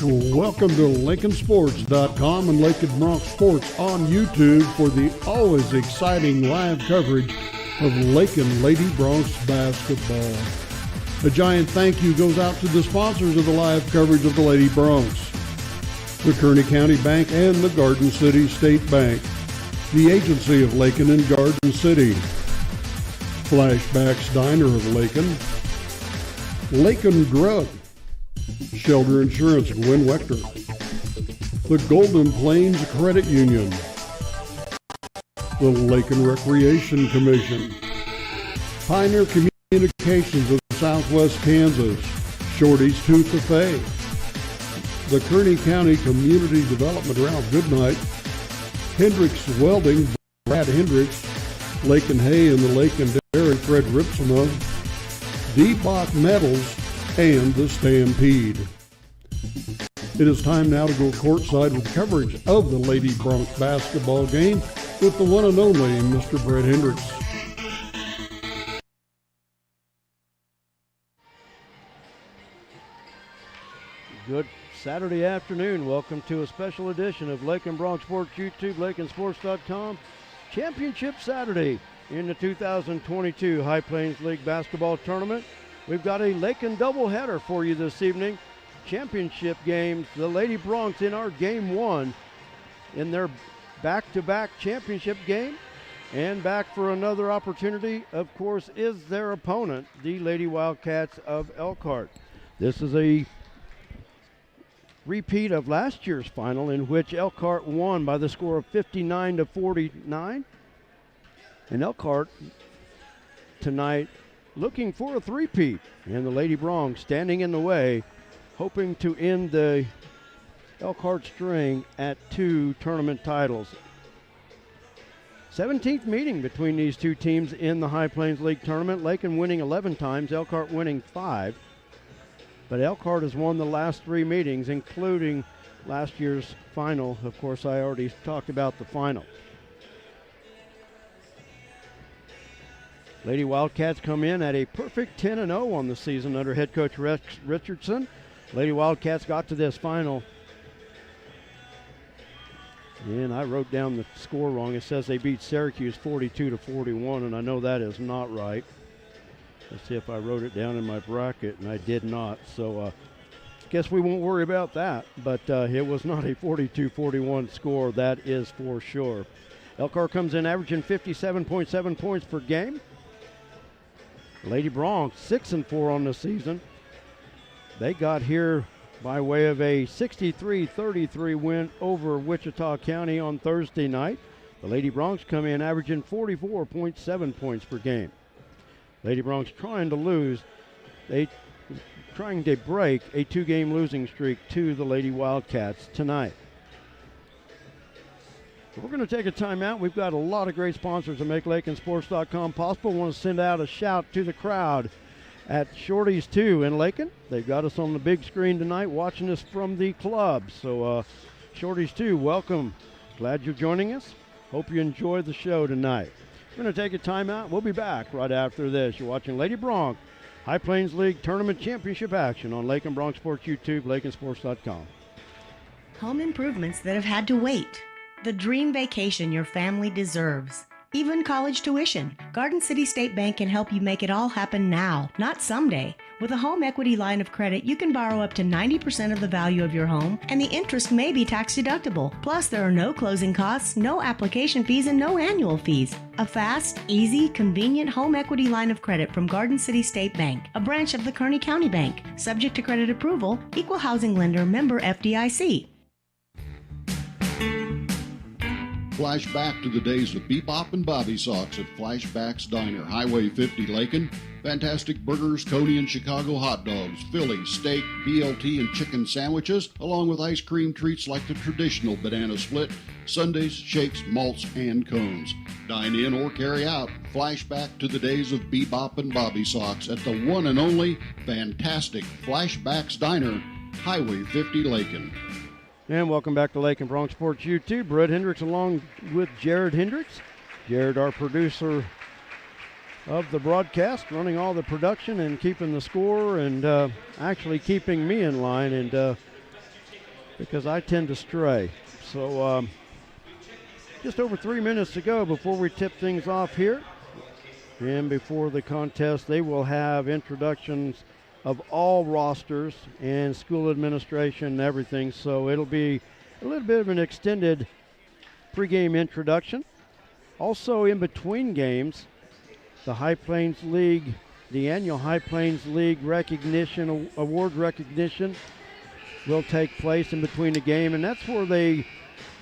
Welcome to LakinSports.com and Lakin Bronx Sports on YouTube for the always exciting live coverage of Lakin Lady Bronx basketball. A giant thank you goes out to the sponsors of the live coverage of the Lady Bronx, the Kearney County Bank and the Garden City State Bank, the agency of Lakin and Garden City, Flashbacks Diner of Lakin, Lakin Drug, Shelter Insurance of Win Wechter, the Golden Plains Credit Union, the Lakin Recreation Commission, Pioneer Communications of Southwest Kansas, Shorty's Tooth Buffet, the Kearney County Community Development Ralph Goodnight, Hendricks Welding, Brad Hendricks, Lakin Hay and the Lakin Dairy, Fred Ripsema, D-Bach Metals, and the Stampede. It is time now to go courtside with coverage of the Lady Bronx basketball game with the one and only Mr. Brad Hendricks. Good Saturday afternoon. Welcome to a special edition of Lakin Bronx Sports YouTube, LakinSports.com. Championship Saturday in the 2022 High Plains League Basketball Tournament. We've got a Lakin doubleheader for you this evening. Championship games, the Lady Bronx in our game one in their back-to-back championship game. And back for another opportunity, of course, is their opponent, the Lady Wildcats of Elkhart. This is a repeat of last year's final in which Elkhart won by the score of 59-49. And Elkhart tonight looking for a three-peat, and the Lady Bronx standing in the way, hoping to end the Elkhart string at 2 tournament titles. 17th meeting between these two teams in the High Plains League Tournament. Lakin winning 11 times, Elkhart winning 5. But Elkhart has won the last 3 meetings, including last year's final. Of course, I already talked about the final. Lady Wildcats come in at a perfect 10-0 on the season under head coach Rex Richardson. Lady Wildcats got to this final, and I wrote down the score wrong. It says they beat Syracuse 42-41, and I know that is not right. Let's see if I wrote it down in my bracket, and I did not. So guess we won't worry about that, but it was not a 42-41 score, that is for sure. Elkhart comes in averaging 57.7 points per game. Lady Bronx 6-4 on the season. They got here by way of a 63-33 win over Wichita County on Thursday night. The Lady Bronx come in averaging 44.7 points per game. Lady Bronx trying to break a 2-game losing streak to the Lady Wildcats tonight. We're going to take a timeout. We've got a lot of great sponsors to make LakinSports.com possible. Want to send out a shout to the crowd at Shorty's 2 in Lakin. They've got us on the big screen tonight watching us from the club. So Shorty's 2, welcome. Glad you're joining us. Hope you enjoy the show tonight. We're going to take a timeout. We'll be back right after this. You're watching Lady Bronx High Plains League Tournament Championship action on Lakin Bronx Sports YouTube, LakinSports.com. Home improvements that have had to wait. The dream vacation your family deserves. Even college tuition. Garden City State Bank can help you make it all happen now, not someday. With a home equity line of credit, you can borrow up to 90% of the value of your home, and the interest may be tax deductible. Plus, there are no closing costs, no application fees, and no annual fees. A fast, easy, convenient home equity line of credit from Garden City State Bank, a branch of the Kearney County Bank. Subject to credit approval, equal housing lender, member FDIC. Flashback to the days of Bebop and Bobby Socks at Flashbacks Diner, Highway 50, Lakin. Fantastic burgers, Coney and Chicago hot dogs, Philly, steak, BLT, and chicken sandwiches, along with ice cream treats like the traditional banana split, sundaes, shakes, malts, and cones. Dine in or carry out. Flashback to the days of Bebop and Bobby Socks at the one and only fantastic Flashbacks Diner, Highway 50, Lakin. And welcome back to Lakin Bronx Sports YouTube. Brett Hendricks along with Jared Hendricks. Jared, our producer of the broadcast, running all the production and keeping the score and actually keeping me in line. And because I tend to stray. So just over 3 minutes to go before we tip things off here. And before the contest, they will have introductions of all rosters and school administration and everything. So it'll be a little bit of an extended pregame introduction. Also in between games, the High Plains League, the annual High Plains League recognition, award recognition will take place in between the game, and that's where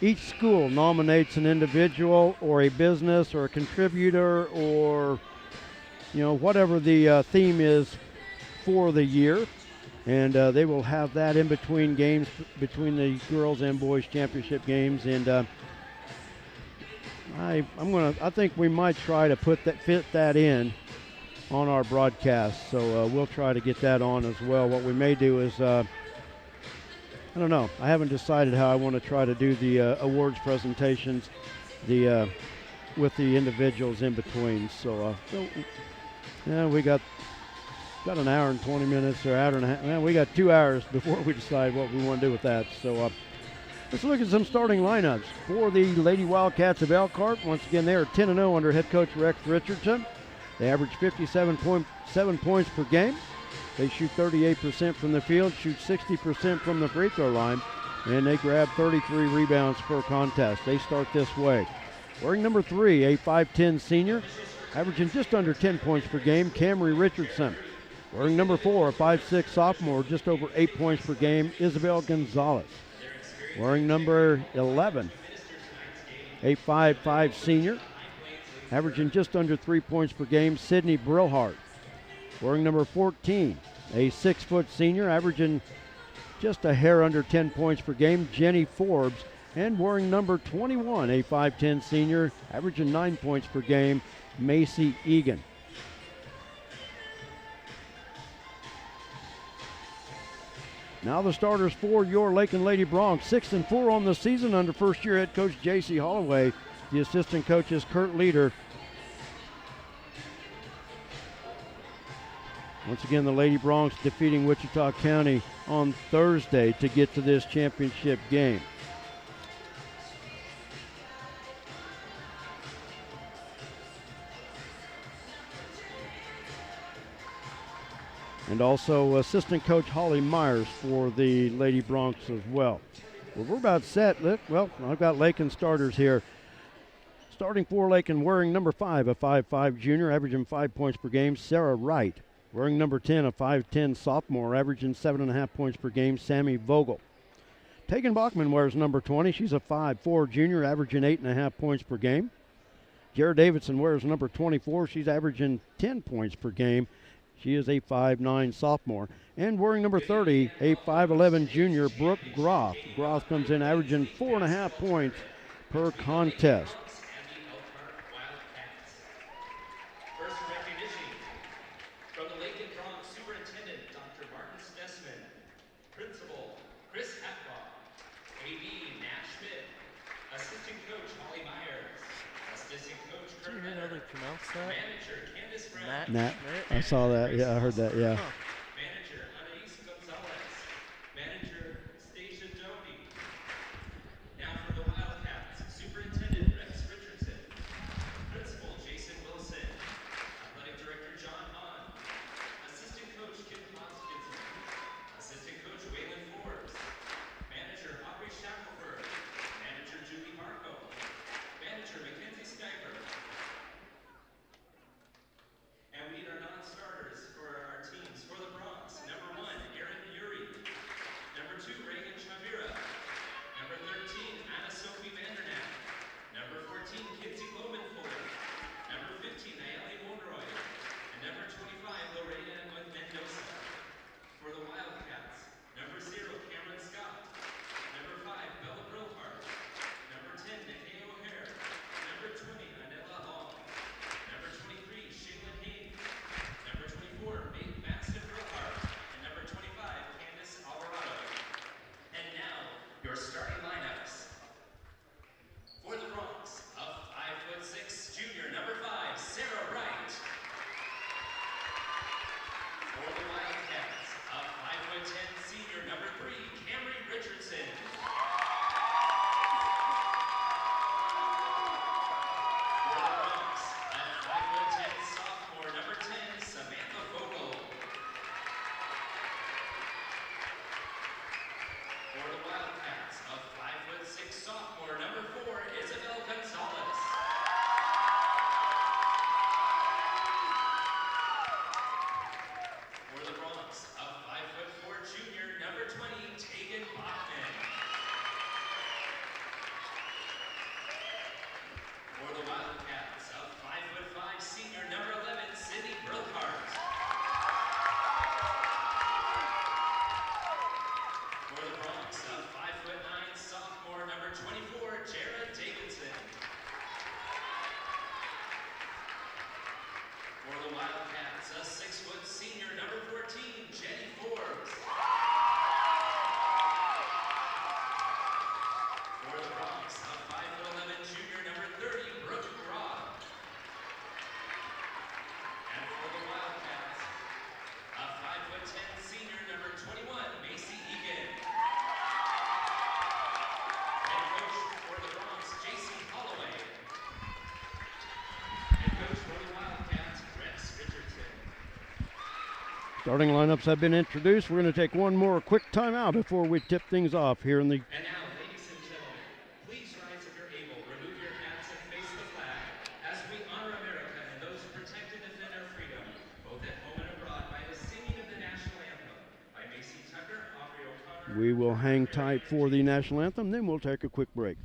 each school nominates an individual or a business or a contributor or whatever the theme is for the year, and they will have that in between games, between the girls and boys championship games. And I think we might try to fit that in on our broadcast. So we'll try to get that on as well. What we may do is I don't know. I haven't decided how I want to try to do the awards presentations, with the individuals in between. So we got an hour and 20 minutes or hour and a half. Man, we got 2 hours before we decide what we want to do with that. So let's look at some starting lineups for the Lady Wildcats of Elkhart. Once again, they are 10-0 under head coach Rex Richardson. They average 57.7 points per game. They shoot 38% from the field, shoot 60% from the free throw line, and they grab 33 rebounds per contest. They start this way. Wearing number 3, a 5'10 senior, averaging just under 10 points per game, Camry Richardson. Wearing number 4, a 5'6 sophomore, just over 8 points per game, Isabel Gonzalez. Wearing number 11, a 5'5 senior, averaging just under 3 points per game, Sydney Brillhart. Wearing number 14, a 6-foot senior, averaging just a hair under 10 points per game, Jenny Forbes. And wearing number 21, a 5'10 senior, averaging 9 points per game, Macy Egan. Now the starters for your Lakin Lady Broncs, 6-4 on the season under first-year head coach J.C. Holloway. The assistant coach is Kurt Leader. Once again, the Lady Broncs defeating Wichita County on Thursday to get to this championship game. And also assistant coach Holly Myers for the Lady Broncs as well. Well, we're about set. Well, I've got Lakin starters here. Starting for Lakin, wearing number 5, a 5'5 junior, averaging 5 points per game, Sarah Wright. Wearing number 10, a 5'10 sophomore, averaging 7.5 points per game, Sammy Vogel. Tegan Bachman wears number 20. She's a 5'4 junior, averaging 8.5 points per game. Jared Davidson wears number 24. She's averaging 10 points per game. She is a 5'9 sophomore. And wearing number 30, a 5'11 junior, Brooke Groth. Groth comes in averaging 4.5 points per contest. Nat, I saw that. Yeah, I heard that. Yeah. Manager Anais Gonzalez. Manager Stacia Doty. Now for the Wildcats, Superintendent Rex Richardson. Principal Jason Wilson. Athletic Director John Hahn. Assistant Coach Kim Hoskinson. Assistant Coach Waylon Forbes. Manager Aubrey Shackelford. Manager Julie Marco. Manager Mackenzie Sniper. And we need our non-starters for our teams. For the number 24, Jared Davidson. For the Wildcats, a 6-foot senior, number 14, Jenny Forbes. For the Bronx, a 5'11" junior, number 30, Brooke Graw. And for the Wildcats, a 5'10" senior, number 21, Macy Egan. Head coach for the Bronx, JC Holloway. Head coach for the Wildcats, Rex Richardson. Starting lineups have been introduced. We're going to take one more quick timeout before we tip things off here in the And now, ladies and gentlemen, please rise if you're able. Remove your hats and face the flag as we honor America and those who protect and defend our freedom, both at home and abroad, by the singing of the national anthem by Macy Tucker, Aubrey O'Connor. We will hang tight for the national anthem, then we'll take a quick break.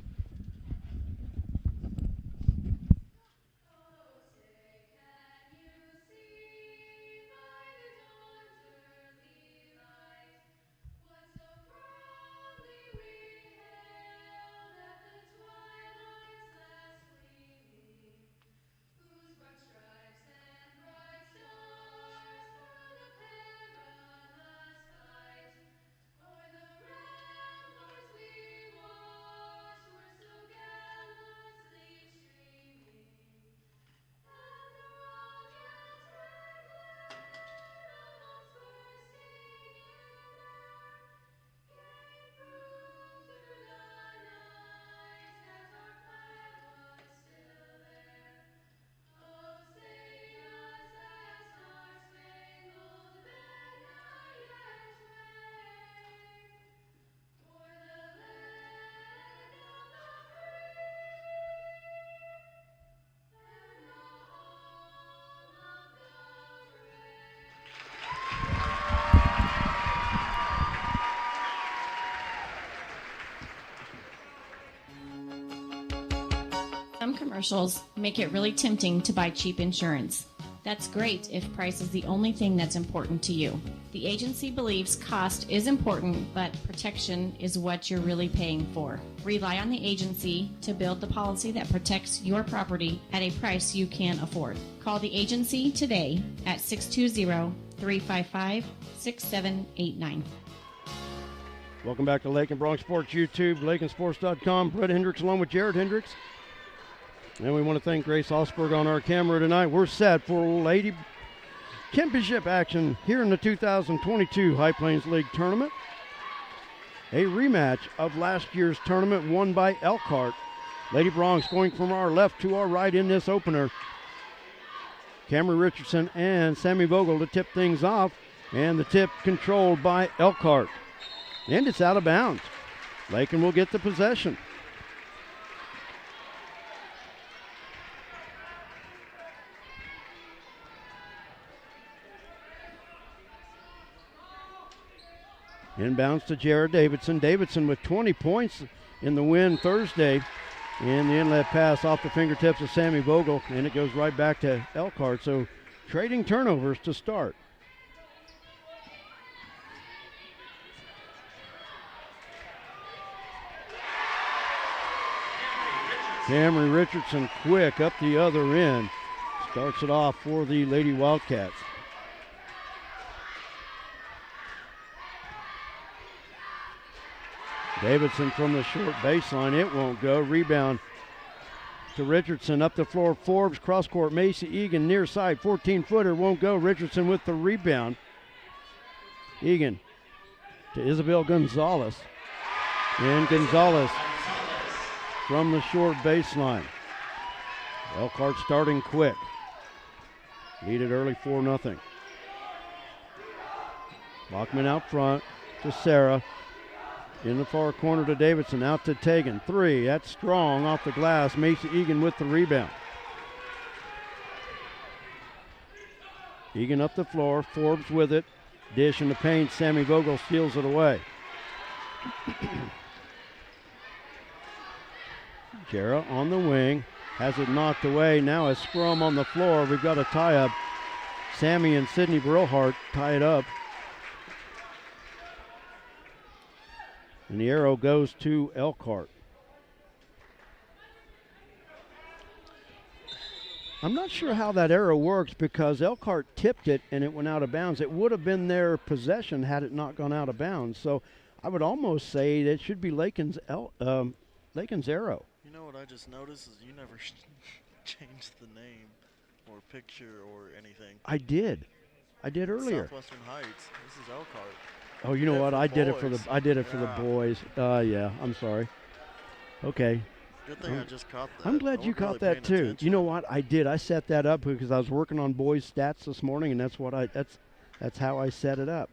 Some commercials make it really tempting to buy cheap insurance. That's great if price is the only thing that's important to you. The agency believes cost is important, but protection is what you're really paying for. Rely on the agency to build the policy that protects your property at a price you can afford. Call the agency today at 620-355-6789. Welcome back to Lakin Bronx Sports YouTube, LakinSports.com. Brett Hendricks along with Jared Hendricks. And we want to thank Grace Osberg on our camera tonight. We're set for Lady Championship action here in the 2022 High Plains League Tournament. A rematch of last year's tournament won by Elkhart. Lady Bronx going from our left to our right in this opener. Cameron Richardson and Sammy Vogel to tip things off. And the tip controlled by Elkhart. And it's out of bounds. Lakin will get the possession. Inbounds to Jared Davidson. Davidson with 20 points in the win Thursday. And the inlet pass off the fingertips of Sammy Vogel, and it goes right back to Elkhart. So trading turnovers to start. Cameron Richardson quick up the other end. Starts it off for the Lady Wildcats. Davidson from the short baseline. It won't go. Rebound to Richardson. Up the floor. Forbes. Cross court. Macy Egan near side. 14-footer. Won't go. Richardson with the rebound. Egan to Isabel Gonzalez. And Gonzalez from the short baseline. Elkhart starting quick. Lead it early 4-0. Bachman out front to Sarah. In the far corner to Davidson, out to Tegan. 3, that's strong off the glass. Macy Egan with the rebound. Egan up the floor, Forbes with it. Dish in the paint, Sammy Vogel steals it away. Jara on the wing, has it knocked away. Now a scrum on the floor. We've got a tie-up. Sammy and Sydney Brillhart tie it up. And the arrow goes to Elkhart. I'm not sure how that arrow works because Elkhart tipped it and it went out of bounds. It would have been their possession had it not gone out of bounds. So I would almost say that it should be Lakin's arrow. You know what I just noticed is you never changed the name or picture or anything. I did earlier. Southwestern Heights. This is Elkhart. Oh, you know what? I did it for the Yeah. boys. Yeah, I'm sorry. Okay. Good thing I just caught that. I'm glad I you wasn't caught really that paying too. attention. You know what? I did. I set that up because I was working on boys' stats this morning, and that's how I set it up.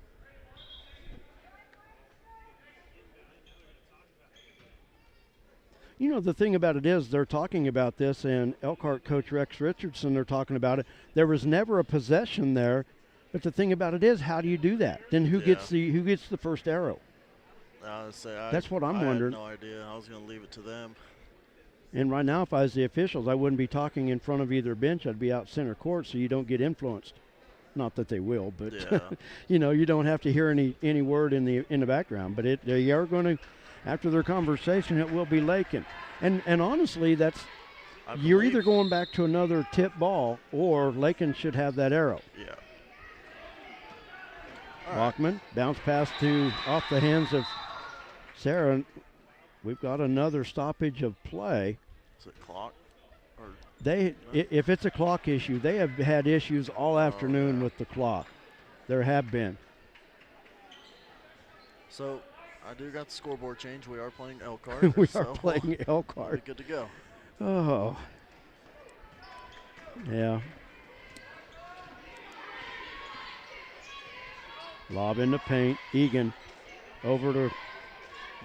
You know, the thing about it is they're talking about this, and Elkhart coach Rex Richardson, they're talking about it. There was never a possession there, but the thing about it is, how do you do that? Then who gets the first arrow? That's what I'm wondering. I had no idea. I was going to leave it to them. And right now, if I was the officials, I wouldn't be talking in front of either bench. I'd be out center court so you don't get influenced. Not that they will, but Yeah. you know, you don't have to hear any word in the background. But they are going to, after their conversation, it will be Lakin. And honestly, you're either going back to another tip ball or Lakin should have that arrow. Yeah. Bachman, bounce pass off the hands of Sarah. We've got another stoppage of play. Is it clock? Or If it's a clock issue, they have had issues all afternoon with the clock. There have been. So I do got the scoreboard change. We are playing Elkhart. We are playing We're Elkhart. good to go. Oh. Yeah. Lob in the paint. Egan over to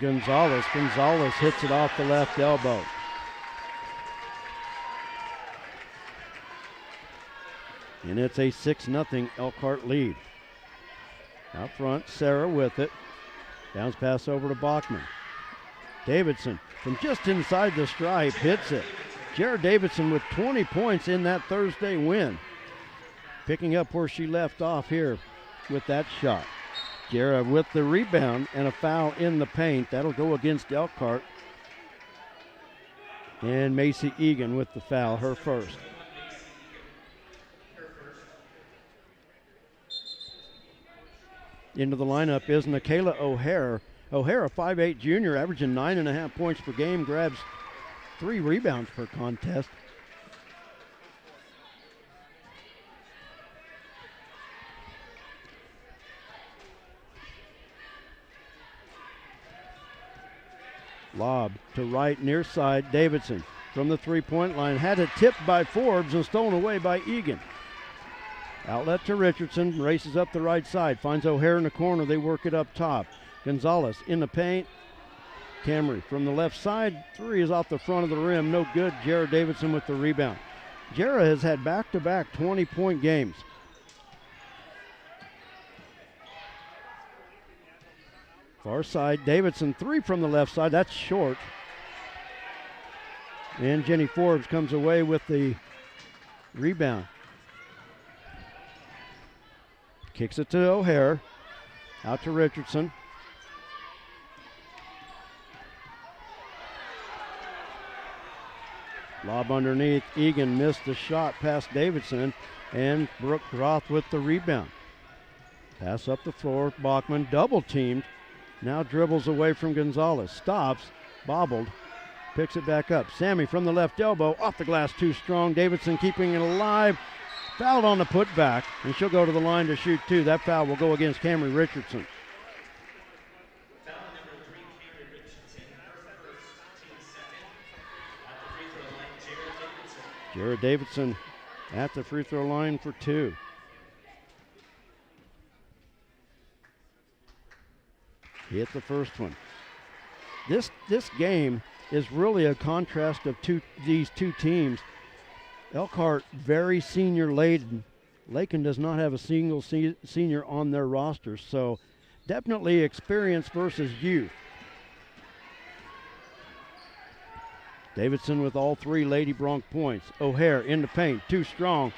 Gonzalez. Gonzalez hits it off the left elbow. And it's a 6-0 Elkhart lead. Out front, Sarah with it. Bounce pass over to Bachman. Davidson from just inside the stripe hits it. Jared Davidson with 20 points in that Thursday win. Picking up where she left off here with that shot. Jared with the rebound and a foul in the paint. That'll go against Elkhart. And Macy Egan with the foul, her first. Into the lineup is Nikayla O'Hare. O'Hare, a 5'8 junior, averaging 9.5 points per game, grabs 3 rebounds per contest. Lob to right, near side, Davidson from the three-point line. Had it tipped by Forbes and stolen away by Egan. Outlet to Richardson, races up the right side, finds O'Hare in the corner, they work it up top. Gonzalez in the paint. Camry from the left side, 3 is off the front of the rim, no good. Jared Davidson with the rebound. Jared has had back-to-back 20-point games. Far side, Davidson, 3 from the left side, that's short. And Jenny Forbes comes away with the rebound. Kicks it to O'Hare. Out to Richardson. Lob underneath. Egan missed the shot past Davidson. And Brooke Roth with the rebound. Pass up the floor. Bachman double teamed. Now dribbles away from Gonzalez. Stops. Bobbled. Picks it back up. Sammy from the left elbow. Off the glass too strong. Davidson keeping it alive. Fouled on the putback, and she'll go to the line to shoot 2. That foul will go against Camry Richardson. Foul number 3, Camry Richardson, her first, team second. At the free throw line, Jared Davidson. Jared Davidson at the free throw line for 2. Hit the first one. This game is really a contrast of these two teams. Elkhart, very senior laden. Lakin does not have a single senior on their roster, so definitely experience versus youth. Davidson with all 3 Lady Bronc points. O'Hare in the paint, too strong.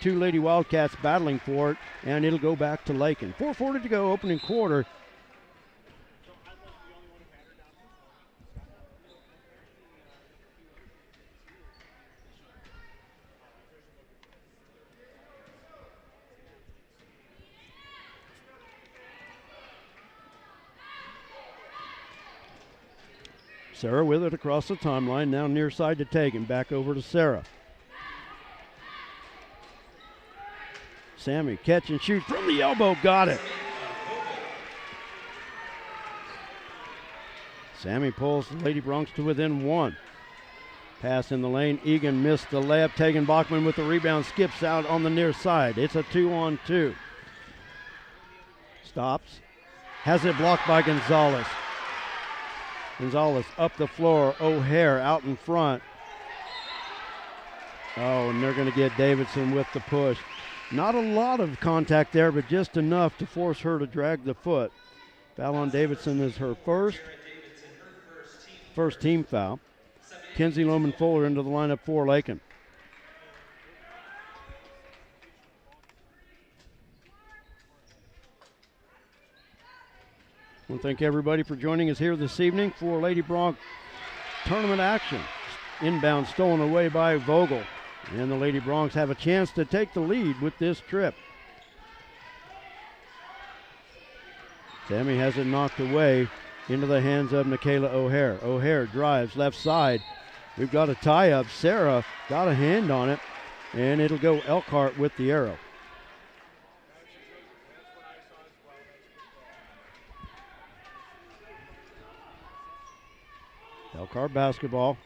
2 Lady Wildcats battling for it, and it'll go back to Lakin. 4:40 to go, opening quarter. Sarah with it across the timeline, now near side to Tegan, back over to Sarah. Sammy, catch and shoot from the elbow, got it. Sammy pulls the Lady Bronx to within 1. Pass in the lane, Egan missed the layup. Tegan Bachman with the rebound, skips out on the near side. It's a 2-on-2. Stops, has it blocked by Gonzalez. Gonzalez up the floor, O'Hare out in front. Oh, and they're going to get Davidson with the push. Not a lot of contact there, but just enough to force her to drag the foot. Foul on Davidson is her first team foul. Kenzie Lohman Fuller into the lineup for Lakin. I want to thank everybody for joining us here this evening for Lady Bronx tournament action. Inbound stolen away by Vogel. And the Lady Bronx have a chance to take the lead with this trip. Sammy has it knocked away into the hands of Michaela O'Hare. O'Hare drives left side. We've got a tie-up. Sarah got a hand on it, and it'll go Elkhart with the arrow. Elkhart basketball.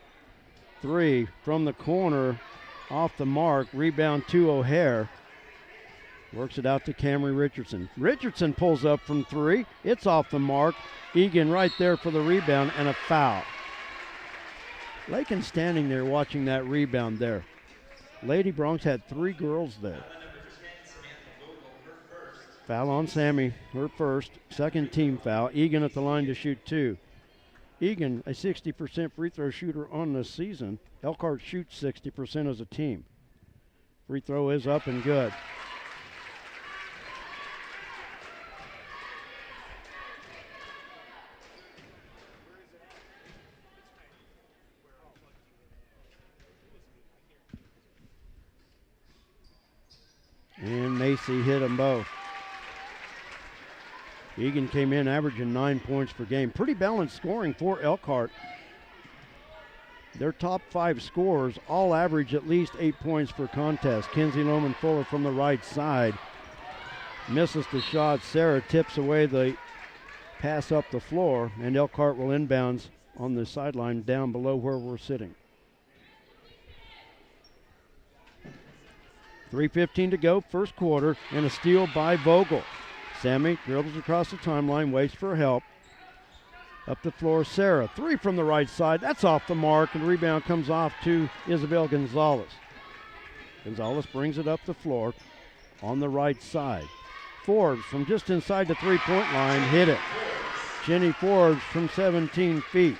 3 from the corner, off the mark. Rebound to O'Hare. Works it out to Camry Richardson. Richardson pulls up from 3. It's off the mark. Egan right there for the rebound and a foul. Lakin standing there watching that rebound there. Lady Bronx had 3 girls there. Foul on Sammy, her first. Second team foul. Egan at the line to shoot 2. Egan, a 60% free throw shooter on the season. Elkhart shoots 60% as a team. Free throw is up and good. And Macy hit them both. Egan came in averaging 9 points per game. Pretty balanced scoring for Elkhart. Their top 5 scorers all average at least 8 points per contest. Kenzie Lohman Fuller from the right side misses the shot. Sarah tips away the pass up the floor, and Elkhart will inbounds on the sideline down below where we're sitting. 3:15 to go, first quarter, and a steal by Vogel. Sammy dribbles across the timeline, waits for help. Up the floor, Sarah. 3 from the right side. That's off the mark, and the rebound comes off to Isabel Gonzalez. Gonzalez brings it up the floor on the right side. Forbes from just inside the three-point line hit it. Jenny Forbes from 17 feet.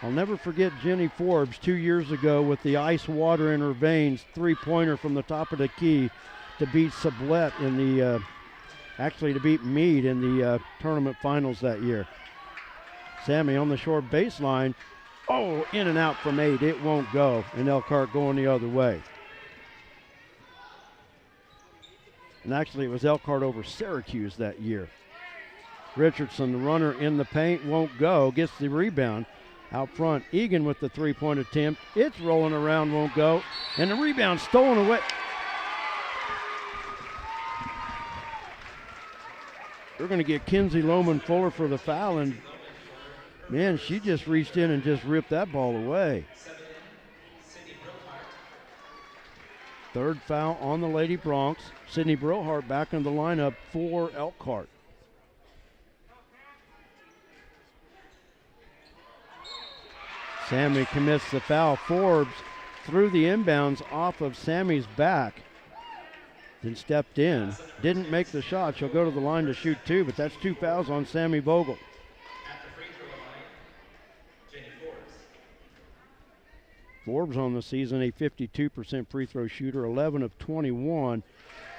I'll never forget Jenny Forbes 2 years ago with the ice water in her veins, three-pointer from the top of the key to beat Sublette in the, to beat Meade in the tournament finals that year. Sammy on the short baseline. Oh, in and out from 8. It won't go, and Elkhart going the other way. And actually, it was Elkhart over Syracuse that year. Richardson, the runner in the paint, won't go, gets the rebound. Out front, Egan with the three-point attempt. It's rolling around, won't go. And the rebound stolen away. We're going to get Kenzie Lohman Fuller for the foul, and man, she just reached in and just ripped that ball away. Third foul on the Lady Bronx. Sydney Brillhart back in the lineup for Elkhart. Sammy commits the foul. Forbes threw the inbounds off of Sammy's back, then stepped in. Didn't make the shot. She'll go to the line to shoot 2, but that's 2 fouls on Sammy Vogel. Forbes on the season, a 52% free throw shooter, 11 of 21.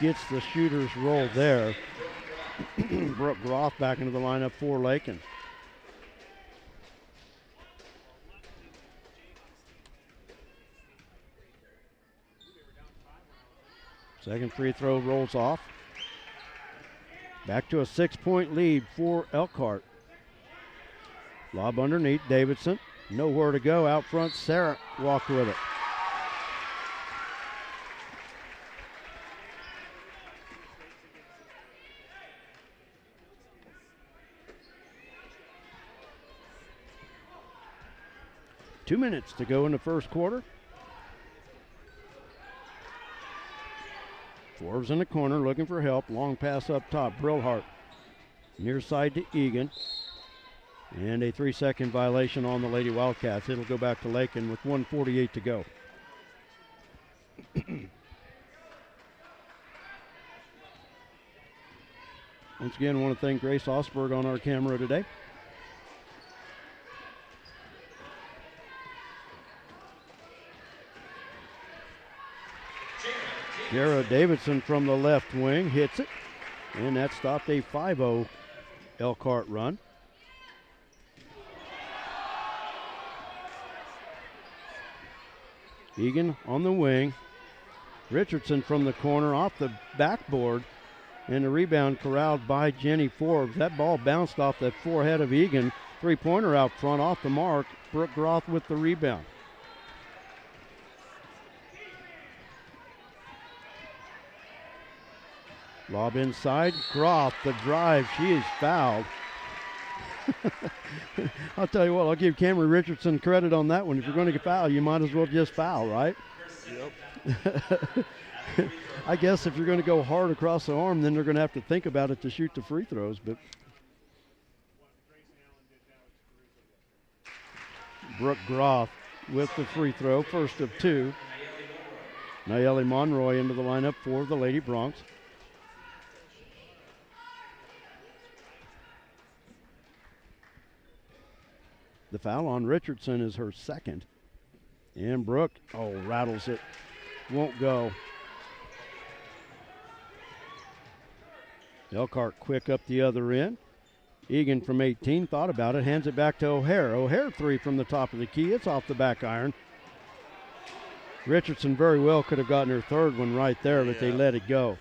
Gets the shooter's roll there. Brooke Groff back into the lineup for Lakin. Second free throw rolls off. Back to a 6-point lead for Elkhart. Lob underneath, Davidson. Nowhere to go. Out front, Sarah walked with it. Two minutes to go in the first quarter. Forbes in the corner looking for help. Long pass up top. Brillhart near side to Egan. And a 3-second violation on the Lady Wildcats. It'll go back to Lakin with 1:48 to go. Once again, I want to thank Grace Osberg on our camera today. Jara Davidson from the left wing hits it, and that stopped a 5-0 Elkhart run. Egan on the wing. Richardson from the corner off the backboard, and the rebound corralled by Jenny Forbes. That ball bounced off the forehead of Egan. Three-pointer out front off the mark. Brooke Groth with the rebound. Lob inside. Groth, the drive. She is fouled. I'll tell you what, I'll give Cameron Richardson credit on that one. If you're going to get fouled, you might as well just foul, right? Yep. I guess if you're going to go hard across the arm, then they're going to have to think about it to shoot the free throws. But Brooke Groth with the free throw, first of two. Nayeli Monroy into the lineup for the Lady Bronx. The foul on Richardson is her second. And Brooke, rattles it. Won't go. Elkhart quick up the other end. Egan from 18 thought about it, hands it back to O'Hare. O'Hare three from the top of the key. It's off the back iron. Richardson very well could have gotten her third one right there, but they let it go.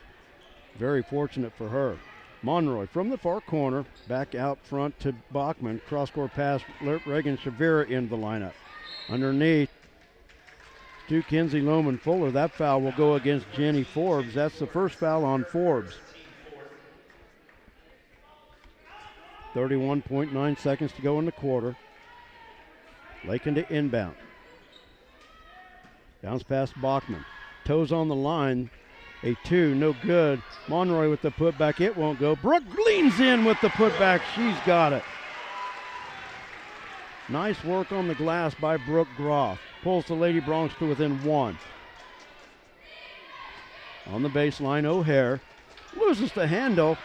Very fortunate for her. Monroy from the far corner, back out front to Bachman. Cross-court pass, Reagan Shavira into the lineup. Underneath to Kinsey Loman Fuller. That foul will go against Jenny Forbes. That's the first foul on Forbes. 31.9 seconds to go in the quarter. Lakin to inbound. Bounce past Bachman. Toes on the line. A two, no good. Monroy with the putback. It won't go. Brooke leans in with the putback. She's got it. Nice work on the glass by Brooke Groff. Pulls the Lady Bronx to within one. On the baseline, O'Hare loses the handle.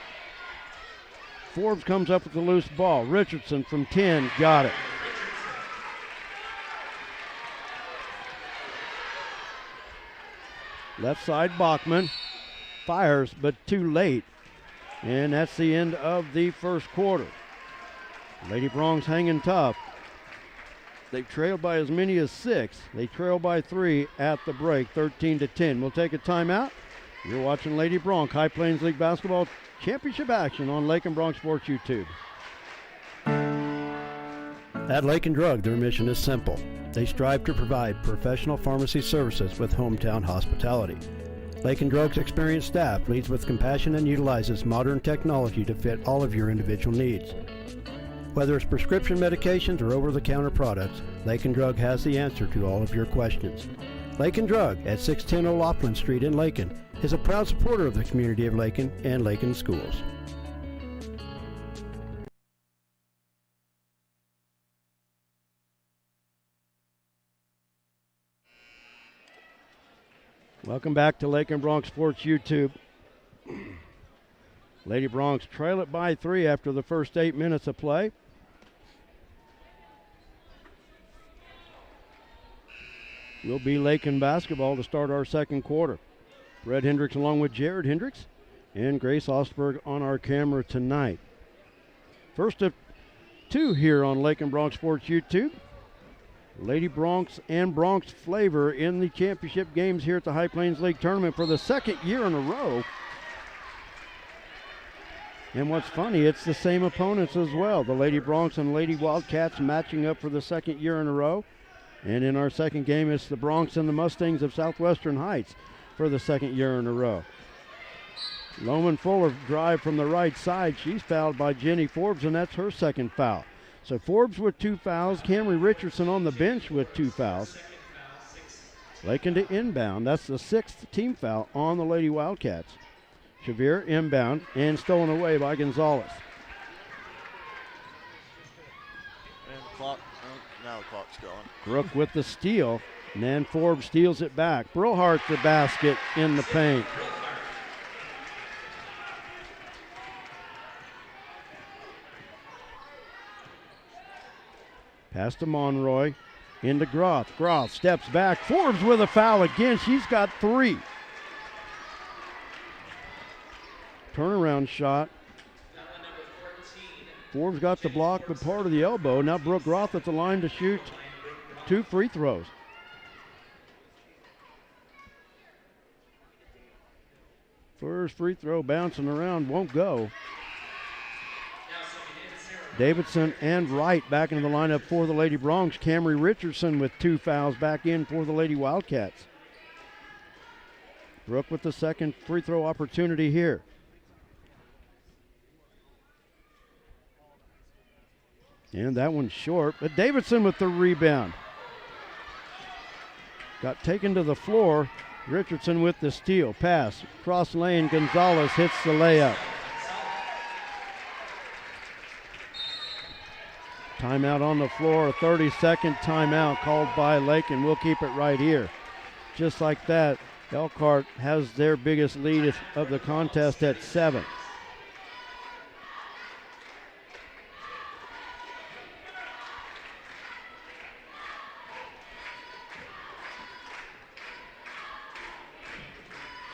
Forbes comes up with the loose ball. Richardson from 10, got it. Left side, Bachman fires, but too late. And that's the end of the first quarter. Lady Bronx hanging tough. They trailed by as many as 6. They trail by 3 at the break, 13-10. We'll take a timeout. You're watching Lady Bronx High Plains League Basketball Championship action on Lakin Bronx Sports YouTube. At Lakin Drug, their mission is simple. They strive to provide professional pharmacy services with hometown hospitality. Lakin Drug's experienced staff leads with compassion and utilizes modern technology to fit all of your individual needs. Whether it's prescription medications or over-the-counter products, Lakin Drug has the answer to all of your questions. Lakin Drug at 610 O'Loughlin Street in Lakin is a proud supporter of the community of Lakin and Lakin schools. Welcome back to Lakin Bronx Sports YouTube. Lady Bronx trail it by 3 after the first 8 minutes of play. Will be Lakin basketball to start our second quarter. Brett Hendricks along with Jared Hendricks and Grace Ostberg on our camera tonight. First of 2 here on Lakin Bronx Sports YouTube. Lady Bronx and Bronx flavor in the championship games here at the High Plains League Tournament for the second year in a row. And what's funny, it's the same opponents as well. The Lady Bronx and Lady Wildcats matching up for the second year in a row. And in our second game, it's the Bronx and the Mustangs of Southwestern Heights for the second year in a row. Loman Fuller drive from the right side. She's fouled by Jenny Forbes, and that's her second foul. So Forbes with 2 fouls. Camry Richardson on the bench with 2 fouls. Lakin to inbound. That's the 6th team foul on the Lady Wildcats. Shavir inbound and stolen away by Gonzalez. And clock, now the clock's going. Brooke with the steal, and then Forbes steals it back. Brillhart the basket in the paint. Pass to Monroy, into Groth. Groth steps back. Forbes with a foul again. She's got 3. Turnaround shot. Forbes got the block, but part of the elbow. Now Brooke Groth at the line to shoot 2 free throws. First free throw bouncing around, won't go. Davidson and Wright back into the lineup for the Lady Bronx. Camry Richardson with 2 fouls back in for the Lady Wildcats. Brooke with the second free throw opportunity here. And that one's short, but Davidson with the rebound. Got taken to the floor. Richardson with the steal. Pass, cross lane, Gonzalez hits the layup. Timeout on the floor, a 30-second timeout called by Lakin. We'll keep it right here. Just like that, Elkhart has their biggest lead of the contest at 7.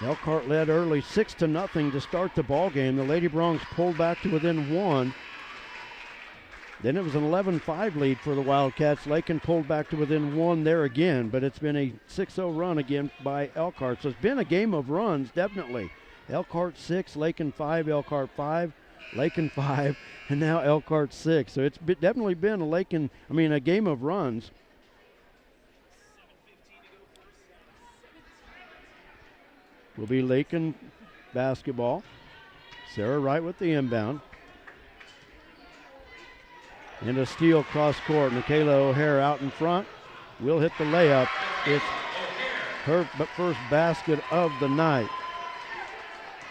Elkhart led early 6-0 to start the ball game. The Lady Bronx pulled back to within 1. Then it was an 11-5 lead for the Wildcats. Lakin pulled back to within 1 there again, but it's been a 6-0 run again by Elkhart. So it's been a game of runs, definitely. Elkhart 6, Lakin 5, Elkhart 5, Lakin 5, and now Elkhart 6. So it's definitely been a game of runs. Will be Lakin basketball. Sarah Wright with the inbound. And a steal cross court. Michaela O'Hare out in front. Will hit the layup. It's her first basket of the night.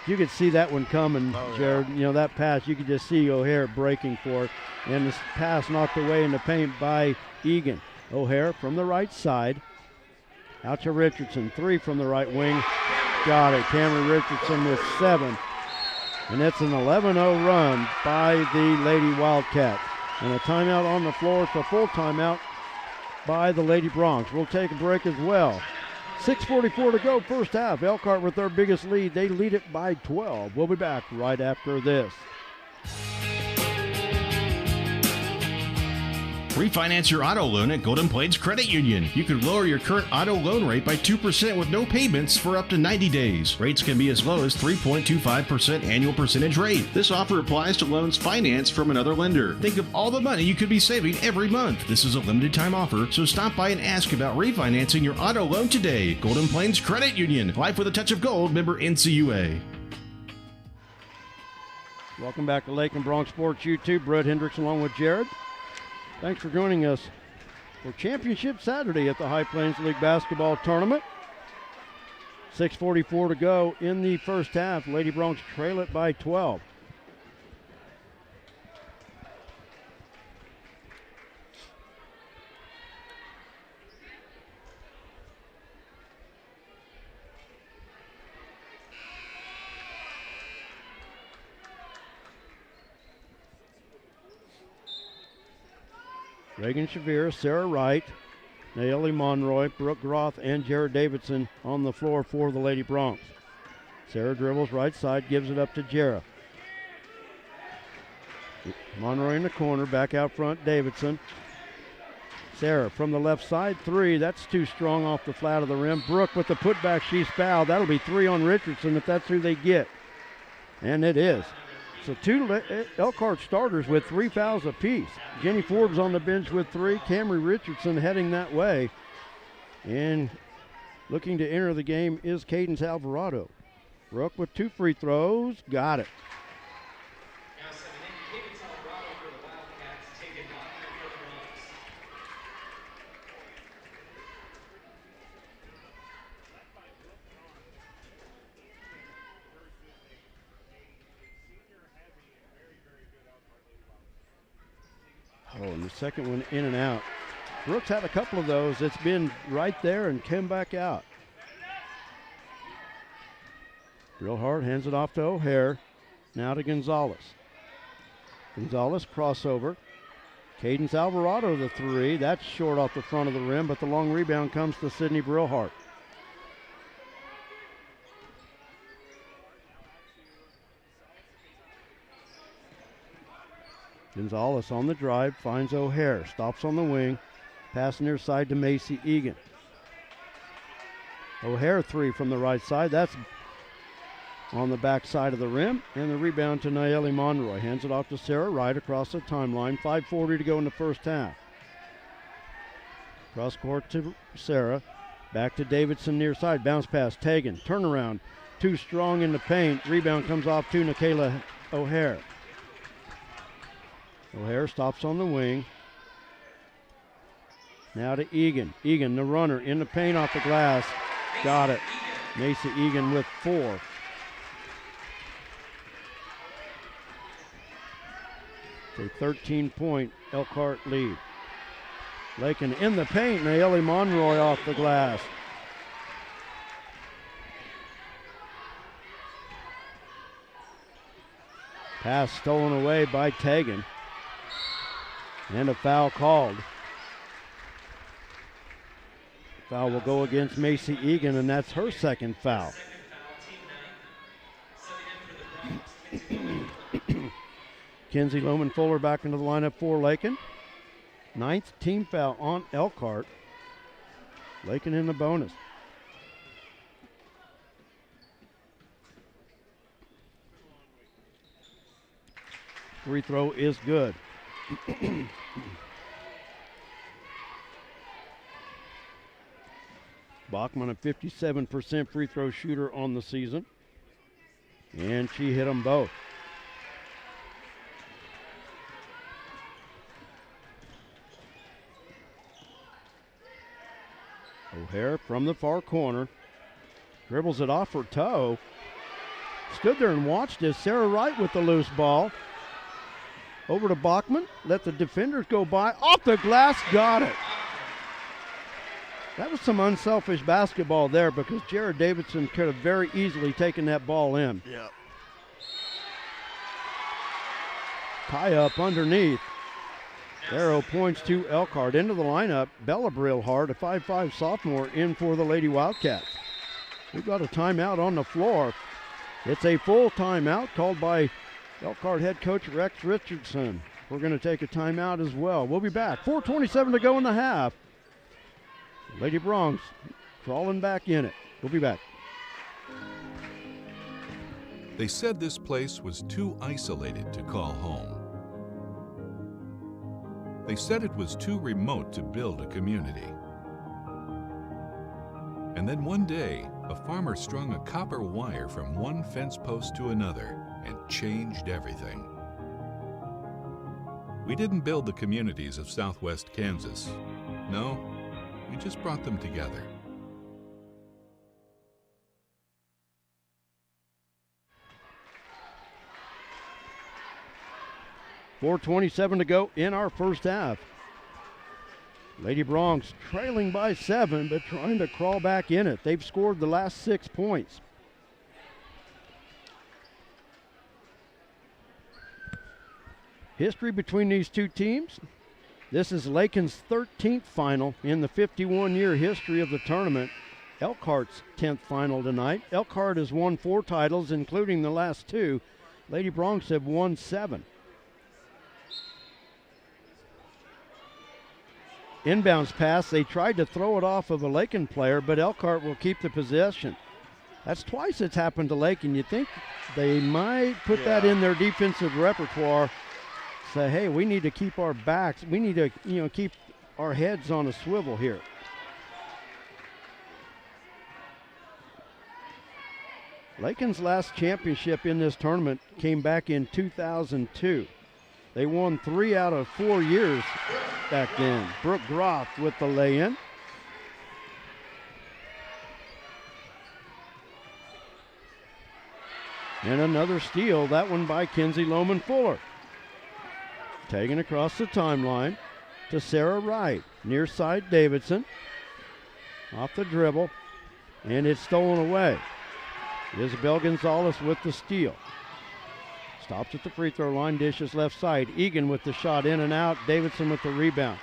You could see that one coming, Jared. You know, that pass, you could just see O'Hare breaking for it. And this pass knocked away in the paint by Egan. O'Hare from the right side. Out to Richardson. 3 from the right wing. Got it. Cameron Richardson with 7. And it's an 11-0 run by the Lady Wildcats. And a timeout on the floor. It's a full timeout by the Lady Bronx. We'll take a break as well. 6:44 to go, first half. Elkhart with their biggest lead. They lead it by 12. We'll be back right after this. Refinance your auto loan at Golden Plains Credit Union. You could lower your current auto loan rate by 2% with no payments for up to 90 days. Rates can be as low as 3.25% annual percentage rate. This offer applies to loans financed from another lender. Think of all the money you could be saving every month. This is a limited time offer, so stop by and ask about refinancing your auto loan today. Golden Plains Credit Union. Life with a touch of gold. Member NCUA. Welcome back to Lakin Bronx Sports YouTube. Brett Hendricks along with Jared. Thanks for joining us for Championship Saturday at the High Plains League Basketball Tournament. 6:44 to go in the first half. Lady Bronx trail it by 12. Reagan Shavir, Sarah Wright, Naomi Monroy, Brooke Groth, and Jared Davidson on the floor for the Lady Bronx. Sarah dribbles right side, gives it up to Jarrah. Monroy in the corner, back out front, Davidson. Sarah from the left side, 3. That's too strong off the flat of the rim. Brooke with the putback, she's fouled. That'll be 3 on Richardson if that's who they get. And it is. So two Elkhart starters with 3 fouls apiece. Jenny Forbes on the bench with 3. Camry Richardson heading that way. And looking to enter the game is Cadence Alvarado. Brooke with 2 free throws. Got it. Now stepping in, Cadence Alvarado for the Wildcats, taking Lakin for the Bronx. Oh, and the second one in and out. Brooks had a couple of those. It's been right there and came back out. Brillhart hands it off to O'Hare. Now to Gonzalez. Gonzalez crossover. Cadence Alvarado the 3. That's short off the front of the rim, but the long rebound comes to Sydney Brillhart. Gonzalez on the drive, finds O'Hare, stops on the wing, pass near side to Macy Egan. O'Hare 3 from the right side, that's on the back side of the rim, and the rebound to Nayeli Monroy. Hands it off to Sarah Wright across the timeline, 5:40 to go in the first half. Cross court to Sarah, back to Davidson near side, bounce pass, Tegan, turnaround, too strong in the paint, rebound comes off to Nikayla O'Hare. O'Hare stops on the wing. Now to Egan. Egan, the runner, in the paint off the glass. Got it. Macy Egan with 4. It's a 13-point Elkhart lead. Lakin in the paint. Nayeli Monroy off the glass. Pass stolen away by Tegan. And a foul called. Foul will go against Macy Egan, and that's her second foul. Kinsey Loman Fuller back into the lineup for Lakin. 9th team foul on Elkhart. Lakin in the bonus. Free throw is good. Bachman, a 57% free throw shooter on the season. And she hit them both. O'Hare from the far corner. Dribbles it off her toe. Stood there and watched as Sarah Wright with the loose ball. Over to Bachman, let the defenders go by. Off the glass, got it. That was some unselfish basketball there because Jared Davidson could have very easily taken that ball in. Yep. Tie up underneath. Arrow points to Elkhart. Into the lineup, Bella Brillhart, a 5'5 sophomore, in for the Lady Wildcats. We've got a timeout on the floor. It's a full timeout called by Elkhart head coach Rex Richardson. We're going to take a timeout as well. We'll be back. 4:27 to go in the half. Lady Bronx crawling back in it. We'll be back. They said this place was too isolated to call home. They said it was too remote to build a community. And then one day, a farmer strung a copper wire from one fence post to another and changed everything. We didn't build the communities of Southwest Kansas. No, we just brought them together. .427 to go in our first half. Lady Bronx trailing by 7, but trying to crawl back in it. They've scored the last 6 points. History between these two teams. This is Lakin's 13th final in the 51-year history of the tournament. Elkhart's 10th final tonight. Elkhart has won 4 titles, including the last 2. Lady Bronx have won 7. Inbounds pass. They tried to throw it off of a Lakin player, but Elkhart will keep the possession. That's twice it's happened to Lakin. You think they might put that in their defensive repertoire. Say, hey, we need to keep our backs. We need to, keep our heads on a swivel here. Lakin's last championship in this tournament came back in 2002. They won 3 out of 4 years back then. Brooke Groff with the lay-in. And another steal, that one by Kinsey Lohman Fuller. Taken across the timeline to Sarah Wright. Near side Davidson. Off the dribble. And it's stolen away. Isabel Gonzalez with the steal. Stops at the free throw line, dishes left side. Egan with the shot in and out. Davidson with the rebound.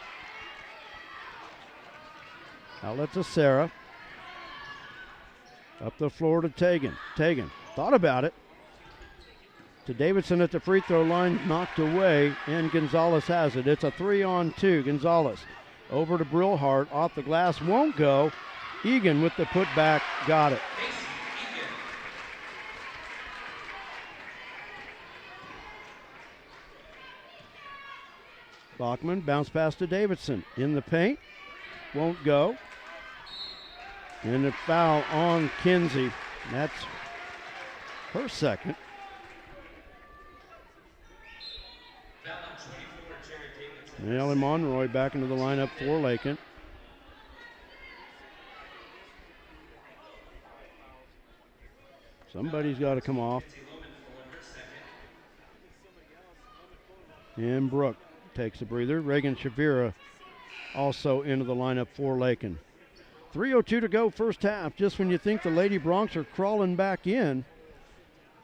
Outlet to Sarah. Up the floor to Tegan. Tegan thought about it. To Davidson at the free throw line, knocked away, and Gonzalez has it. It's a 3-on-2. Gonzalez over to Brillhart, off the glass, won't go. Egan with the putback, got it. Bachman bounce pass to Davidson in the paint, won't go. And a foul on Kinsey. That's her second. Ellie Monroy back into the lineup for Lakin. Somebody's got to come off. And Brooke takes a breather. Reagan Shavira also into the lineup for Lakin. 3:02 to go first half. Just when you think the Lady Broncs are crawling back in,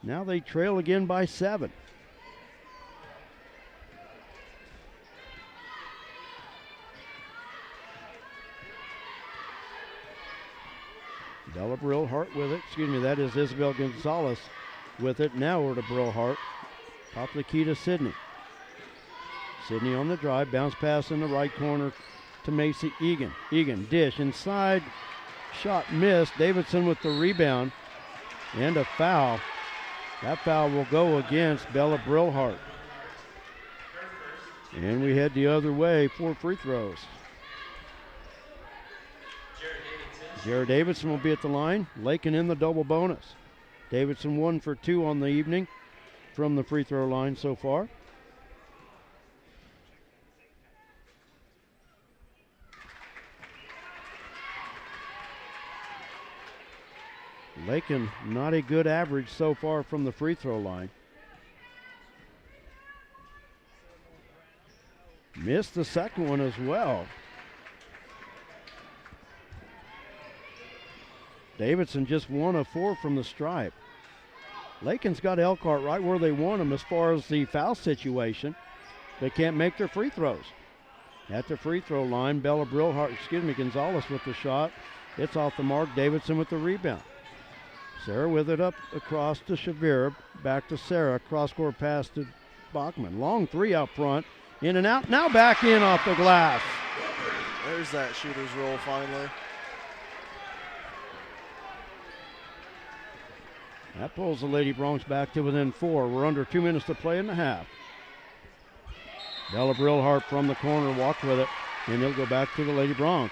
now they trail again by 7. Bella Brillhart with it. That is Isabel Gonzalez with it. Now we're to Brillhart. Top the key to Sydney. Sydney on the drive. Bounce pass in the right corner to Macy Egan. Egan dish inside. Shot missed. Davidson with the rebound. And a foul. That foul will go against Bella Brillhart. And we head the other way for free throws. Jared Davidson will be at the line. Lakin in the double bonus. Davidson 1 for 2 on the evening from the free throw line so far. Lakin not a good average so far from the free throw line. Missed the second one as well. Davidson just 1 of 4 from the stripe. Lakin's got Elkhart right where they want them as far as the foul situation. They can't make their free throws. At the free throw line, Bella Brillhart, Gonzalez with the shot. It's off the mark. Davidson with the rebound. Sarah with it up across to Shavira. Back to Sarah. Cross-court pass to Bachman. Long 3 out front. In and out. Now back in off the glass. There's that shooter's roll finally. That pulls the Lady Broncs back to within 4. We're under 2 minutes to play in the half. Bella Brillhart from the corner walked with it, and they'll go back to the Lady Broncs.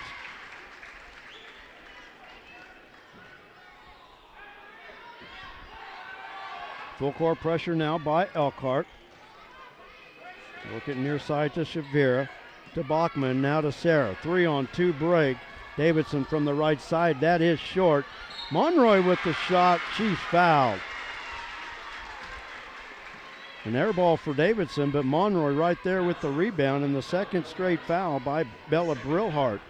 Full court pressure now by Elkhart. Working near side to Shavira. To Bachman, now to Sarah. 3-on-2 break. Davidson from the right side. That is short. Monroy with the shot. She's fouled. An air ball for Davidson, but Monroy right there with the rebound and the second straight foul by Bella Brillhart.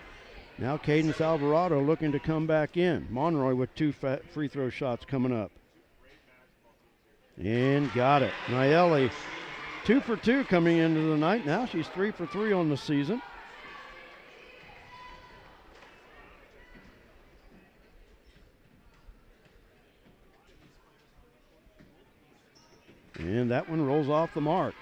Now Cadence Alvarado looking to come back in. Monroy with 2 free throw shots coming up. And got it. Nayeli 2 for 2 coming into the night. Now she's 3 for 3 on the season. And that one rolls off the mark.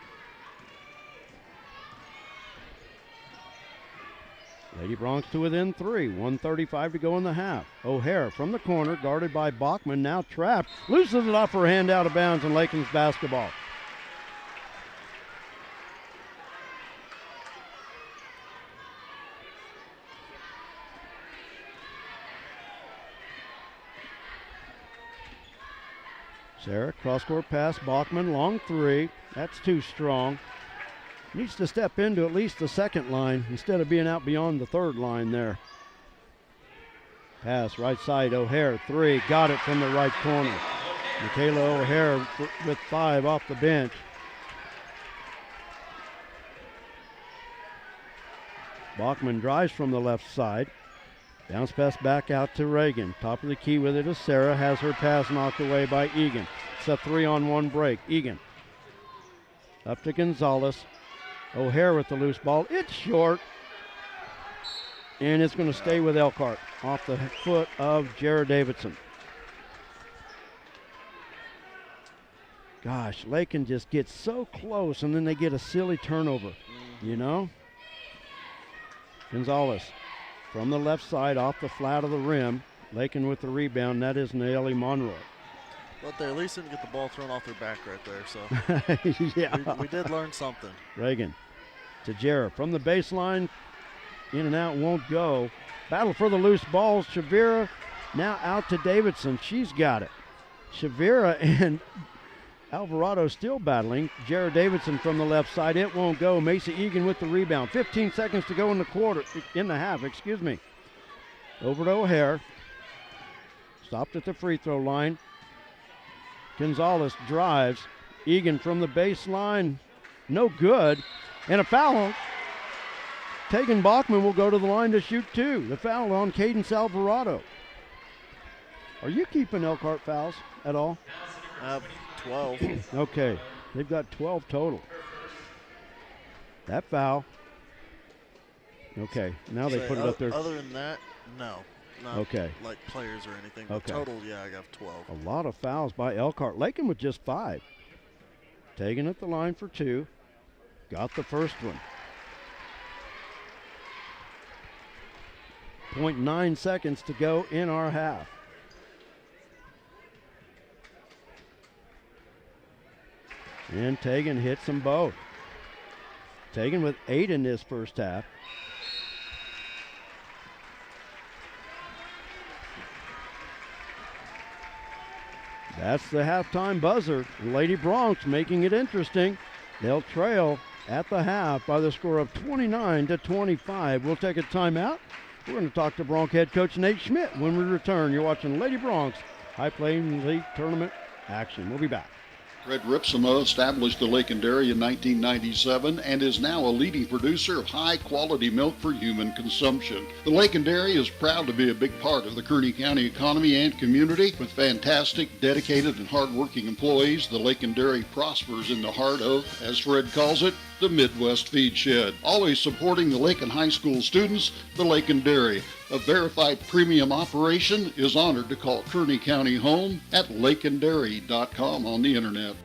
Lady Lady Bronx to within 3. 1:35 to go in the half. O'Hare from the corner, guarded by Bachman, now trapped. Loses it off her hand out of bounds, and Lakin's basketball. Sarah, cross-court pass, Bachman, long 3. That's too strong. Needs to step into at least the second line instead of being out beyond the third line there. Pass, right side, O'Hare, 3. Got it from the right corner. Michaela O'Hare with 5 off the bench. Bachman drives from the left side. Bounce pass back out to Reagan. Top of the key with it is Sarah. Has her pass knocked away by Egan. It's a 3-on-1 break. Egan up to Gonzalez. O'Hare with the loose ball. It's short. And it's going to stay with Elkhart off the foot of Jared Davidson. Gosh, Lakin just gets so close and then they get a silly turnover, you know? Gonzalez from the left side off the flat of the rim. Lakin with the rebound. That is Naomi Monroy. But they at least didn't get the ball thrown off their back right there. So yeah, we did learn something. Reagan to Jarrah from the baseline. In and out, won't go. Battle for the loose balls. Shavira now out to Davidson. She's got it. Shavira and Alvarado still battling. Jared Davidson from the left side. It won't go. Macy Egan with the rebound. 15 seconds to go in the half, excuse me. Over to O'Hare. Stopped at the free throw line. Gonzalez drives. Egan from the baseline. No good. And a foul. Tegan Bachman will go to the line to shoot 2. The foul on Cadence Alvarado. Are you keeping Elkhart fouls at all? 12. Okay, they've got 12 total. That foul. Okay, now they put it up there. Other than that, no. Not okay. Like players or anything. Okay. Total, yeah, I got 12. A lot of fouls by Elkhart. Lakin with just 5. Tegan at the line for 2. Got the first one. 0.9 seconds to go in our half. And Tegan hits them both. Tegan with 8 in this first half. That's the halftime buzzer. Lady Bronx making it interesting. They'll trail at the half by the score of 29-25. We'll take a timeout. We're going to talk to Bronx head coach Nate Schmidt when we return. You're watching Lady Bronx High Plains League Tournament action. We'll be back. Fred Ripsema established the Lakin Dairy in 1997 and is now a leading producer of high-quality milk for human consumption. The Lakin Dairy is proud to be a big part of the Kearney County economy and community. With fantastic, dedicated, and hard-working employees, the Lakin Dairy prospers in the heart of, as Fred calls it, the Midwest Feed Shed. Always supporting the Lakin High School students, the Lakin Dairy, a verified premium operation, is honored to call Kearney County home at lakindairy.com on the internet.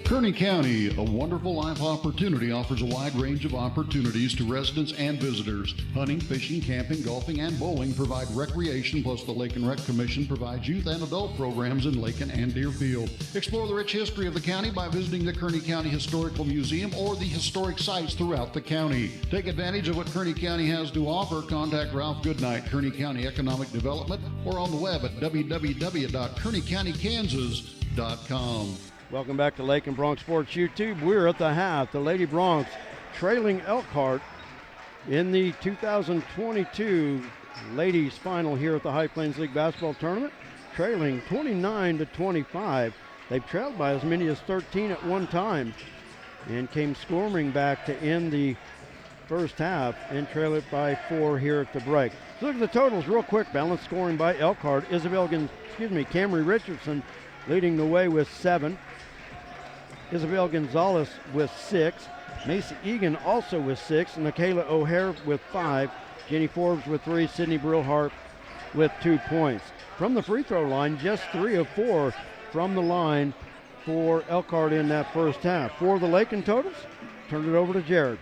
Kearney County, a wonderful life opportunity, offers a wide range of opportunities to residents and visitors. Hunting, fishing, camping, golfing, and bowling provide recreation, plus the Lakin Rec Commission provides youth and adult programs in Lakin and Deerfield. Explore the rich history of the county by visiting the Kearney County Historical Museum or the historic sites throughout the county. Take advantage of what Kearney County has to offer. Contact Ralph Goodnight, Kearney County Economic Development, or on the web at www.kearneycountykansas.com. Welcome back to Lakin Bronx Sports YouTube. We're at the half. The Lady Bronx trailing Elkhart in the 2022 ladies final here at the High Plains League Basketball Tournament, trailing 29-25. They've trailed by as many as 13 at one time and came storming back to end the first half and trail it by 4 here at the break. So look at the totals real quick. Balanced scoring by Elkhart. Camry Richardson leading the way with 7. Isabel Gonzalez with 6. Macy Egan also with 6. Michaela O'Hare with 5. Jenny Forbes with 3. Sydney Brillhart with 2 points. From the free throw line, just 3 of 4 from the line for Elkhart in that first half. For the Lakin totals, turn it over to Jared.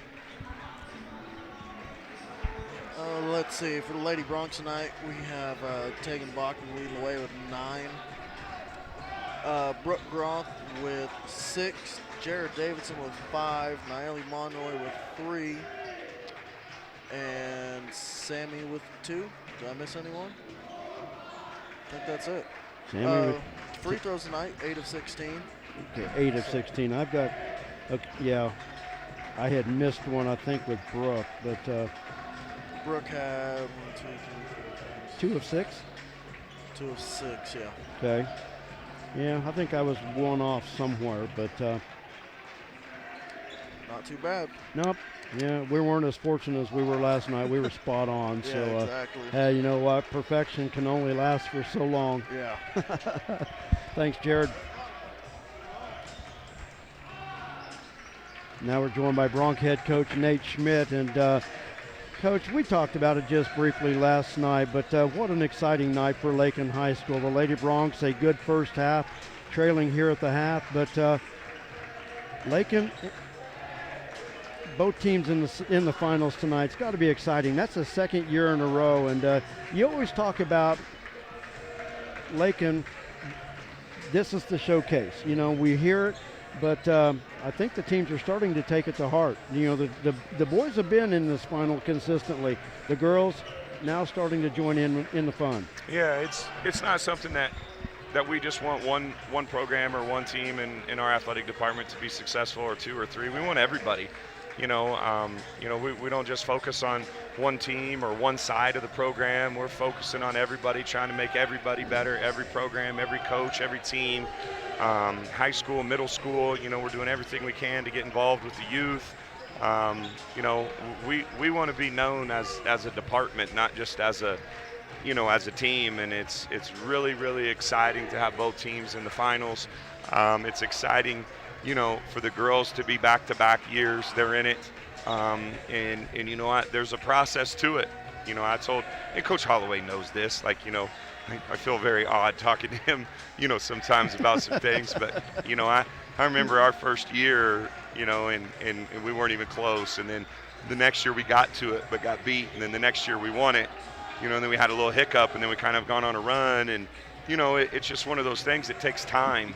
let's see. For the Lady Bronx tonight, we have Tegan Bachman leading the way with 9. Brooke Groth with 6. Jared Davidson with 5. Naeli Monroy with 3. And Sammy with 2. Did I miss anyone? I think that's it. Free throws tonight, 8 of 16. Okay, 8 of 16. I've got, yeah, I had missed one, I think, with Brooke, but. Brooke had 1, 2, 3, 4, 5, 2 of 6? 2 of 6, yeah. Okay. Yeah, I think I was one off somewhere, but. Not too bad. Nope. Yeah, we weren't as fortunate as we were last night. We were spot on. Yeah, so, exactly. Hey, you know what? Perfection can only last for so long. Yeah. Thanks, Jared. Now we're joined by Bronx head coach Nate Schmidt. And, Coach, we talked about it just briefly last night, but what an exciting night for Lakin High School. The Lady Bronx, a good first half, trailing here at the half, but Lakin, both teams in the finals tonight. It's got to be exciting. That's the second year in a row, and you always talk about Lakin. This is the showcase. You know, we hear it, but I think the teams are starting to take it to heart. You know, the boys have been in this final consistently. The girls now starting to join in the fun. Yeah, it's not something that we just want one program or one team in our athletic department to be successful, or 2 or 3. We want everybody. We don't just focus on one team or one side of the program. We're focusing on everybody, trying to make everybody better, every program, every coach, every team, high school, middle school. We're doing everything we can to get involved with the youth. We want to be known as a department, not just as a team, and it's really, really exciting to have both teams in the finals. It's exciting, for the girls to be back-to-back years. They're in it, and you know what? There's a process to it. And Coach Holloway knows this. I feel very odd talking to him, sometimes about some things. But I remember our first year, and we weren't even close. And then the next year we got to it, but got beat. And then the next year we won it, and then we had a little hiccup, and then we kind of gone on a run. And it's just one of those things. It takes time,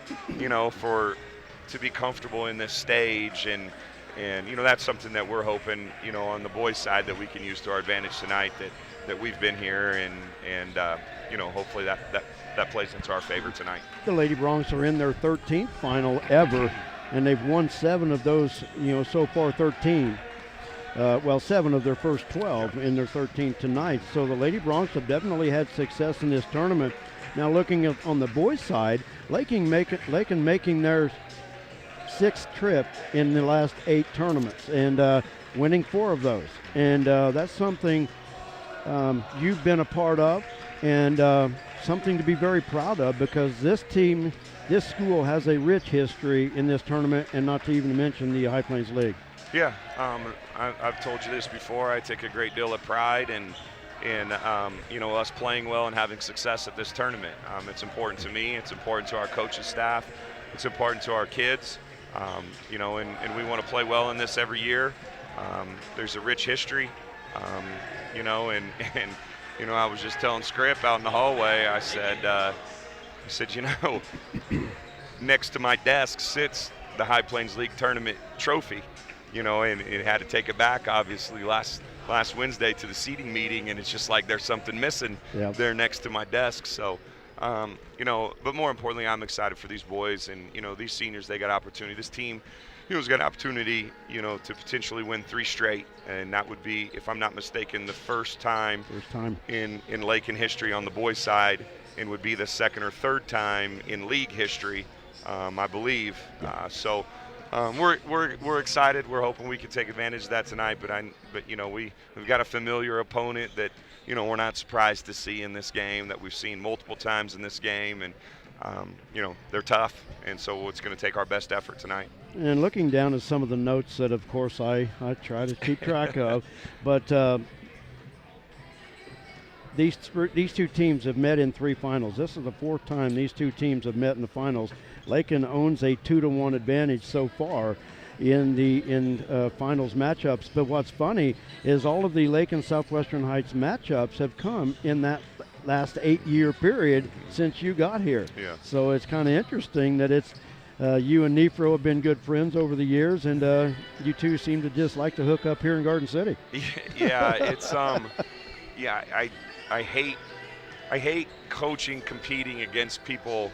to be comfortable in this stage, and that's something that we're hoping, on the boys' side, that we can use to our advantage tonight. That we've been here, and hopefully that plays into our favor tonight. The Lady Bronx are in their 13th final ever, and they've won 7 of those, so far 13. 7 of their first 12 in their 13th tonight. So the Lady Bronx have definitely had success in this tournament. Now looking on the boys' side, Lakin making their 6th trip in the last 8 tournaments, and winning 4 of those. And that's something you've been a part of, and something to be very proud of, because this school has a rich history in this tournament, and not to even mention the High Plains League. Yeah, I've told you this before. I take a great deal of pride in us playing well and having success at this tournament. It's important to me. It's important to our coaching staff. It's important to our kids. And we want to play well in this every year. There's a rich history, and I was just telling Scripp out in the hallway. I said, next to my desk sits the High Plains League tournament trophy, and it had to take it back, obviously, last Wednesday to the seating meeting, and it's just like there's something missing there next to my desk. So. But more importantly, I'm excited for these boys, and these seniors. They got opportunity. This team, has got an opportunity, to potentially win 3 straight, and that would be, if I'm not mistaken, the first time in Lakin history on the boys' side, and would be the 2nd or 3rd time in league history, I believe. So we're excited. We're hoping we can take advantage of that tonight. But we've got a familiar opponent that. We're not surprised to see in this game, that we've seen multiple times in this game, and they're tough, and so it's going to take our best effort tonight. And looking down at some of the notes that, of course, I try to keep track of, but these 2 teams have met in 3 finals. This is the 4th time these 2 teams have met in the finals. Lakin owns a 2-1 advantage so far. in finals matchups. But what's funny is all of the Lakin Southwestern Heights matchups have come in that last 8-year period since you got here. Yeah. So it's kind of interesting that it's you and Nefro have been good friends over the years, and you two seem to just like to hook up here in Garden City. Yeah, it's yeah, I hate coaching, competing against people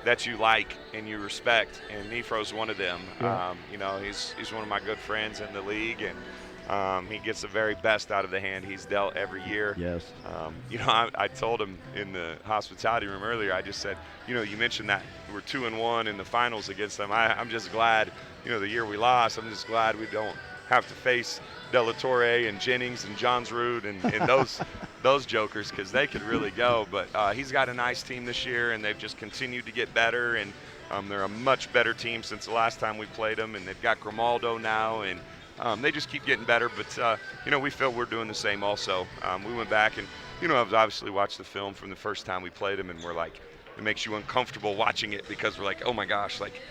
that you like and you respect, and Nefro's one of them. Yeah. You know, he's one of my good friends in the league, and he gets the very best out of the hand he's dealt every year. Yes. You know, I told him in the hospitality room earlier, I just said, you know, you mentioned that we're 2-1 in the finals against them. I'm just glad, you know, the year we lost, I'm just glad we don't have to face De La Torre and Jennings and Johnsrud and those jokers, because they could really go. But he's got a nice team this year, and they've just continued to get better, and they're a much better team since the last time we played them, and they've got Grimaldo now, and they just keep getting better. But, you know, we feel we're doing the same also. We went back and, you know, I've obviously watched the film from the first time we played them, and we're like, it makes you uncomfortable watching it, because we're like, oh my gosh, like,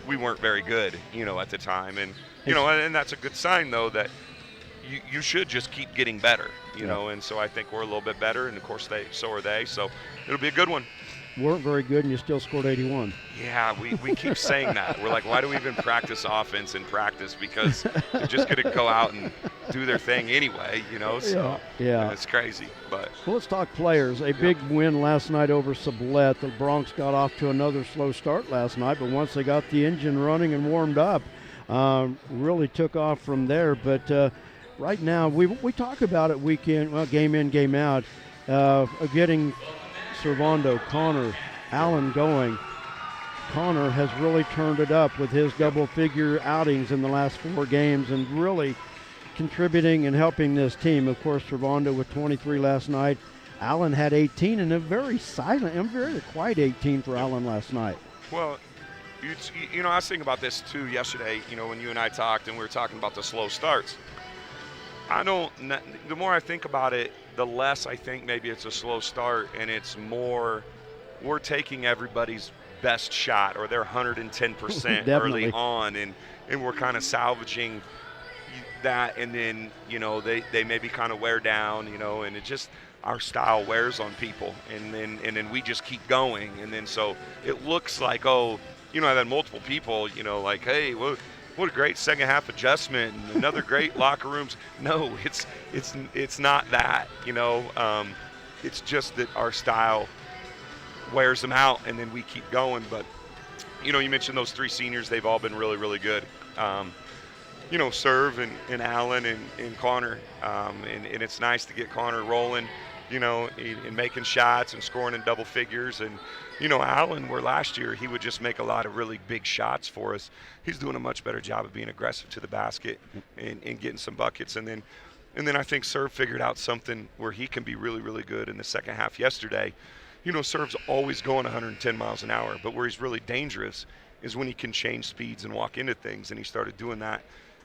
we weren't very good, you know, at the time. And, you know, and that's a good sign, though, that you should just keep getting better, you know. And so I think we're a little bit better, and of course so are they. So it'll be a good one. Weren't very good, and you still scored 81. Yeah, we keep saying that. We're like, why do we even practice offense in practice? Because they're just going to go out and do their thing anyway, you know. So yeah. It's crazy. But well, let's talk players. A big win last night over Sublette. The Bronx got off to another slow start last night, but once they got the engine running and warmed up, really took off from there. But right now, we talk about it weekend, well, game in, game out, getting Servando, Connor, Allen going. Connor has really turned it up with his double-figure outings in the last 4 games and really contributing and helping this team. Of course, Servando with 23 last night. Allen had 18, and a very silent and very quiet 18 for Allen last night. Well, you know, I was thinking about this too yesterday, you know, when you and I talked and we were talking about the slow starts. The more I think about it, the less I think maybe it's a slow start, and it's more we're taking everybody's best shot or their 110% early on, and we're kind of salvaging that, and then, you know, they maybe kind of wear down, you know, and it just, our style wears on people, and then we just keep going, and then so it looks like, oh, you know, I've had multiple people, you know, like, hey, what a great second half adjustment and another great locker rooms. No, it's not that, you know. It's just that our style wears them out, and then we keep going. But, you know, you mentioned those 3 seniors. They've all been really, really good. You know, Serve and Allen and Connor. And it's nice to get Connor rolling, you know, in making shots and scoring in double figures. And, you know, Allen, where last year he would just make a lot of really big shots for us, he's doing a much better job of being aggressive to the basket and getting some buckets. And then I think Serve figured out something where he can be really, really good in the second half yesterday. You know, Serve's always going 110 miles an hour, but where he's really dangerous is when he can change speeds and walk into things, and he started doing that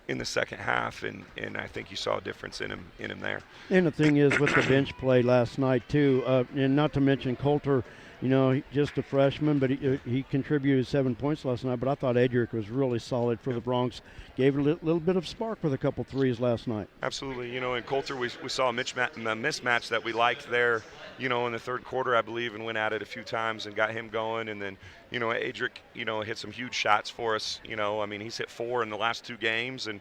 in the second half, and I think you saw a difference in him there. And the thing is, with the bench play last night too, and not to mention Coulter, you know, just a freshman, but he contributed 7 points last night. But I thought Edric was really solid for the Bronx. Gave it a little bit of spark with a couple threes last night. Absolutely. You know, in Coulter, we saw a mismatch that we liked there, you know, in the third quarter, I believe, and went at it a few times and got him going. And then, you know, Edric, you know, hit some huge shots for us. You know, I mean, he's hit 4 in the last 2 games. And,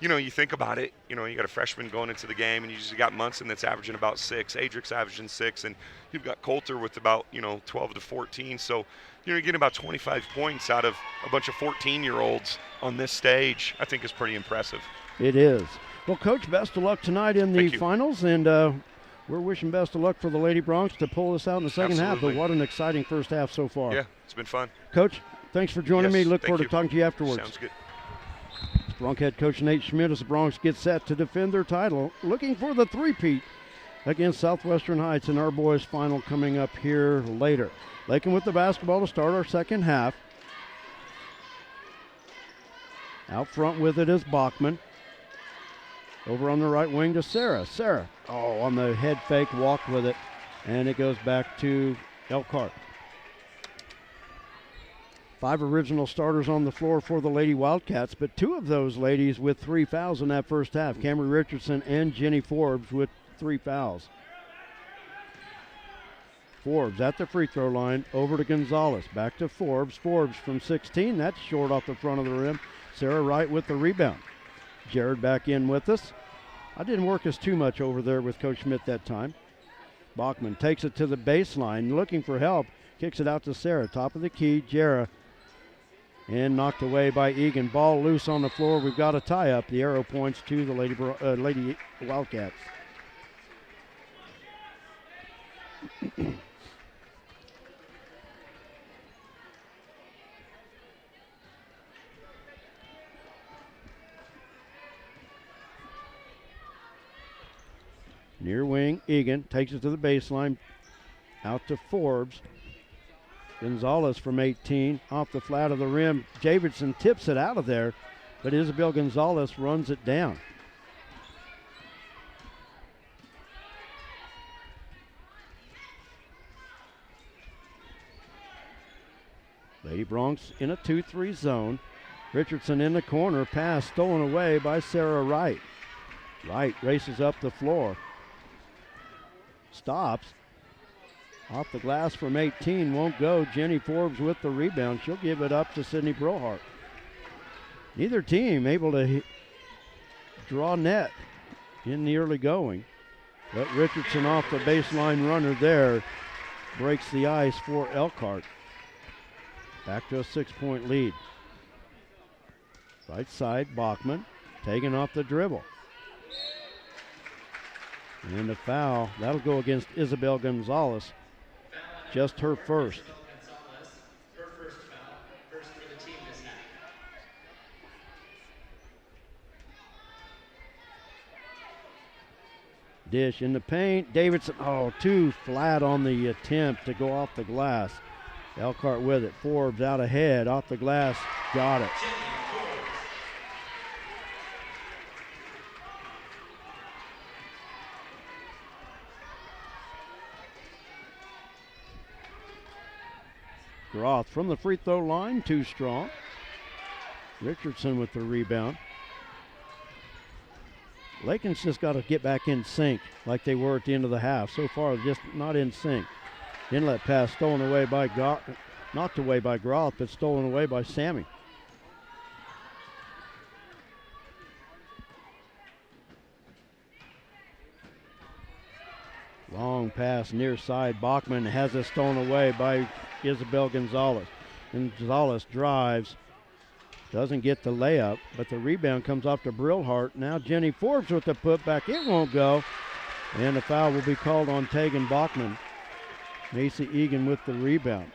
you know, you think about it, you know, you got a freshman going into the game, and you just got Munson that's averaging about 6. Adric's averaging 6, and you've got Coulter with about, you know, 12 to 14. So, you know, you're getting about 25 points out of a bunch of 14-year-olds on this stage. I think is pretty impressive. It is. Well, Coach, best of luck tonight in the finals, and we're wishing best of luck for the Lady Bronx to pull this out in the second half. But what an exciting first half so far. Yeah, it's been fun. Coach, thanks for joining me. Look forward to talking to you afterwards. Sounds good. Bronx head coach Nate Schmidt as the Bronx get set to defend their title, looking for the three-peat against Southwestern Heights in our boys' final coming up here later. Lakin with the basketball to start our second half. Out front with it is Bachman. Over on the right wing to Sarah. Sarah, on the head fake, walked with it, and it goes back to Elkhart. 5 original starters on the floor for the Lady Wildcats, but 2 of those ladies with 3 fouls in that first half. Camry Richardson and Jenny Forbes with 3 fouls. Forbes at the free throw line, over to Gonzalez, back to Forbes. Forbes from 16, that's short off the front of the rim. Sarah Wright with the rebound. Jared back in with us. I didn't work us too much over there with Coach Schmidt that time. Bachman takes it to the baseline, looking for help, kicks it out to Sarah. Top of the key, Jara, and knocked away by Egan. Ball loose on the floor. We've got a tie-up. The arrow points to the Lady Wildcats. Near wing, Egan takes it to the baseline, out to Forbes. Gonzalez from 18, off the flat of the rim. Davidson tips it out of there, but Isabel Gonzalez runs it down. Lady Bronx in a 2-3 zone. Richardson in the corner, pass stolen away by Sarah Wright. Wright races up the floor. Stops. Off the glass from 18, won't go. Jenny Forbes with the rebound. She'll give it up to Sydney Brohart. Neither team able to draw net in the early going. But Richardson off the baseline runner there breaks the ice for Elkhart. Back to a 6-point lead. Right side, Bachman taking off the dribble. And a foul. That'll go against Isabel Gonzalez. Just her first. Her first foul, first for the team this half. Dish in the paint. Davidson, too flat on the attempt to go off the glass. Elkhart with it. Forbes out ahead, off the glass. Got it. Groth from the free throw line, too strong. Richardson with the rebound. Lakin's just got to get back in sync like they were at the end of the half. So far, just not in sync. Inlet pass stolen away by knocked away by Groth, but stolen away by Sammy. Long pass near side. Bachman has it stolen away by Isabel Gonzalez. Gonzalez drives, doesn't get the layup, but the rebound comes off to Brillhart. Now Jenny Forbes with the putback. It won't go. And the foul will be called on Tegan Bachman. Macy Egan with the rebound.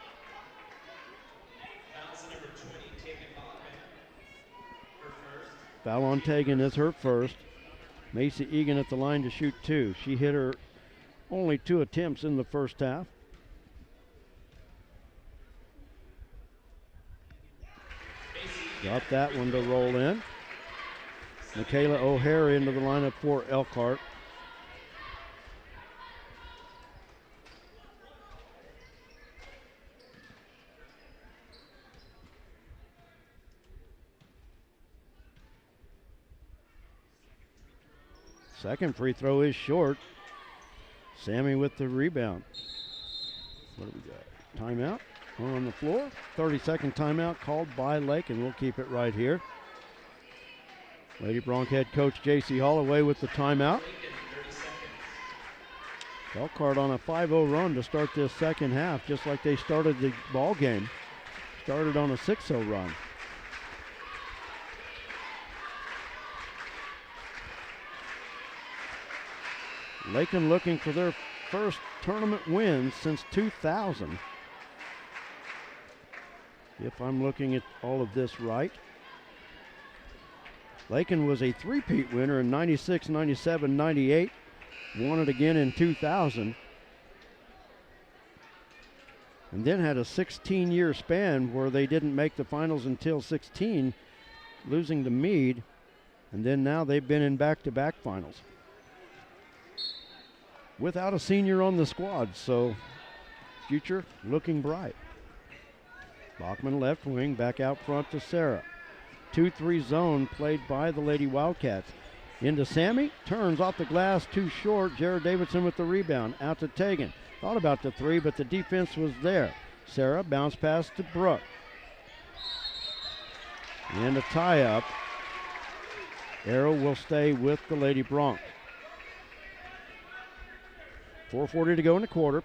Foul on Tegan is her first. Macy Egan at the line to shoot 2. She hit her only 2 attempts in the first half. Got that one to roll in. Michaela O'Hara into the lineup for Elkhart. Second free throw is short. Sammy with the rebound. What do we got? Timeout on the floor. 30-second timeout called by Lakin. We'll keep it right here. Lady Bronx head coach J.C. Holloway with the timeout. Elkhart on a 5-0 run to start this second half, just like they started the ball game. Started on a 6-0 run. Lakin looking for their first tournament win since 2000. If I'm looking at all of this right. Lakin was a three-peat winner in 96, 97, 98. Won it again in 2000. And then had a 16-year span where they didn't make the finals until 16, losing to Meade. And then now they've been in back-to-back finals. Without a senior on the squad, so future looking bright. Bachman left wing, back out front to Sarah. 2-3 zone played by the Lady Wildcats. Into Sammy, turns off the glass, too short. Jared Davidson with the rebound, out to Tegan. Thought about the three, but the defense was there. Sarah bounce pass to Brooke. And a tie-up. Arrow will stay with the Lady Broncs. 4:40 to go in the quarter.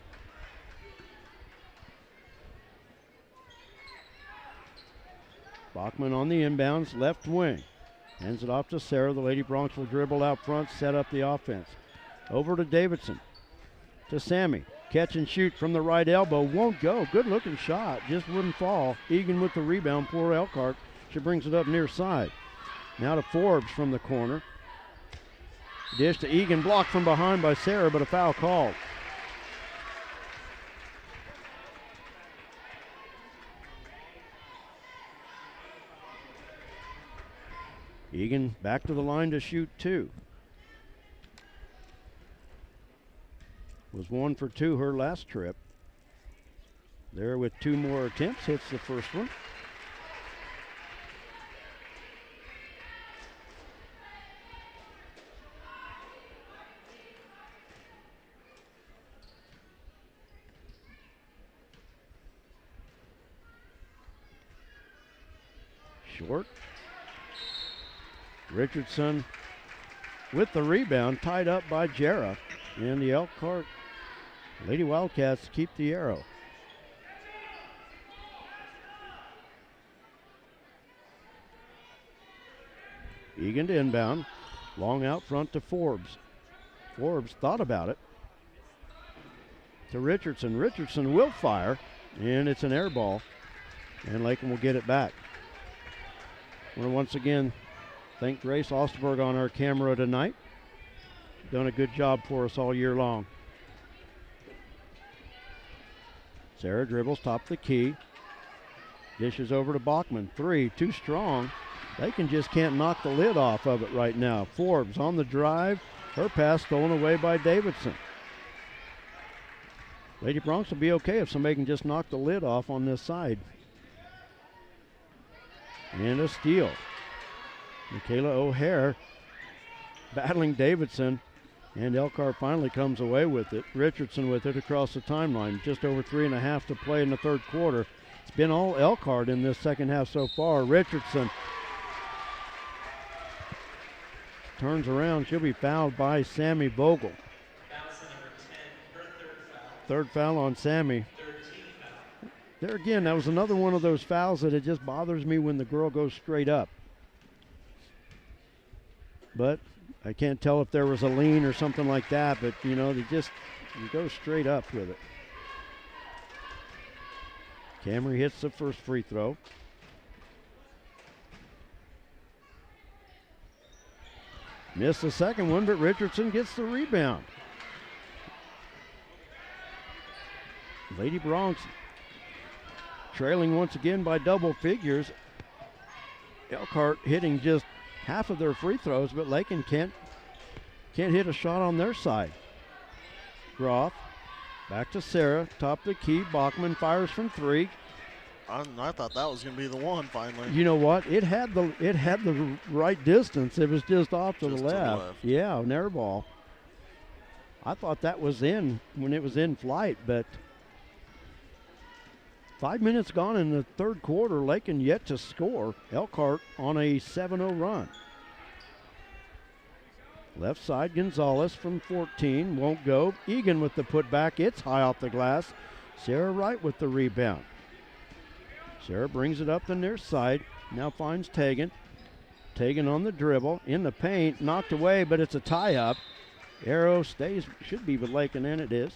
Bachman on the inbounds, left wing. Hands it off to Sarah. The Lady Broncs will dribble out front, set up the offense. Over to Davidson. To Sammy. Catch and shoot from the right elbow. Won't go. Good looking shot. Just wouldn't fall. Egan with the rebound. Poor Elkhart. She brings it up near side. Now to Forbes from the corner. Dish to Egan. Blocked from behind by Sarah, but a foul called. Egan back to the line to shoot two. Was 1 for 2 her last trip. There with 2 more attempts, hits the first one. Short. Richardson with the rebound, tied up by Jarrah. And the Elkhart Lady Wildcats keep the arrow. Egan to inbound. Long out front to Forbes. Forbes thought about it. To Richardson. Richardson will fire. And it's an air ball. And Lakin will get it back. I want to once again thank Grace Osterberg on our camera tonight. Done a good job for us all year long. Sarah dribbles, top the key. Dishes over to Bachman. 3, too strong. They just can't knock the lid off of it right now. Forbes on the drive. Her pass stolen away by Davidson. Lady Broncs will be okay if somebody can just knock the lid off on this side. And a steal. Michaela O'Hare battling Davidson, and Elkhart finally comes away with it. Richardson with it across the timeline. Just over 3.5 to play in the third quarter. It's been all Elkhart in this second half so far. Richardson turns around. She'll be fouled by Sammy Vogel. Third foul on Sammy. There again, that was another one of those fouls that it just bothers me when the girl goes straight up. But I can't tell if there was a lean or something like that, but you go straight up with it. Camry hits the first free throw. Missed the second one, but Richardson gets the rebound. Lady Broncs trailing once again by double figures. Elkhart hitting just half of their free throws, but Lakin can't hit a shot on their side. Groff back to Sarah, top the key. Bachman fires from 3. I thought that was going to be the one finally. You know what? It had the right distance. It was just off to the left. Yeah, an air ball. I thought that was in when it was in flight, but 5 minutes gone in the third quarter. Lakin yet to score. Elkhart on a 7-0 run. Left side, Gonzalez from 14. Won't go. Egan with the putback. It's high off the glass. Sarah Wright with the rebound. Sarah brings it up the near side. Now finds Tegan. Tegan on the dribble. In the paint. Knocked away, but it's a tie-up. Arrow stays. Should be with Lakin, and it is.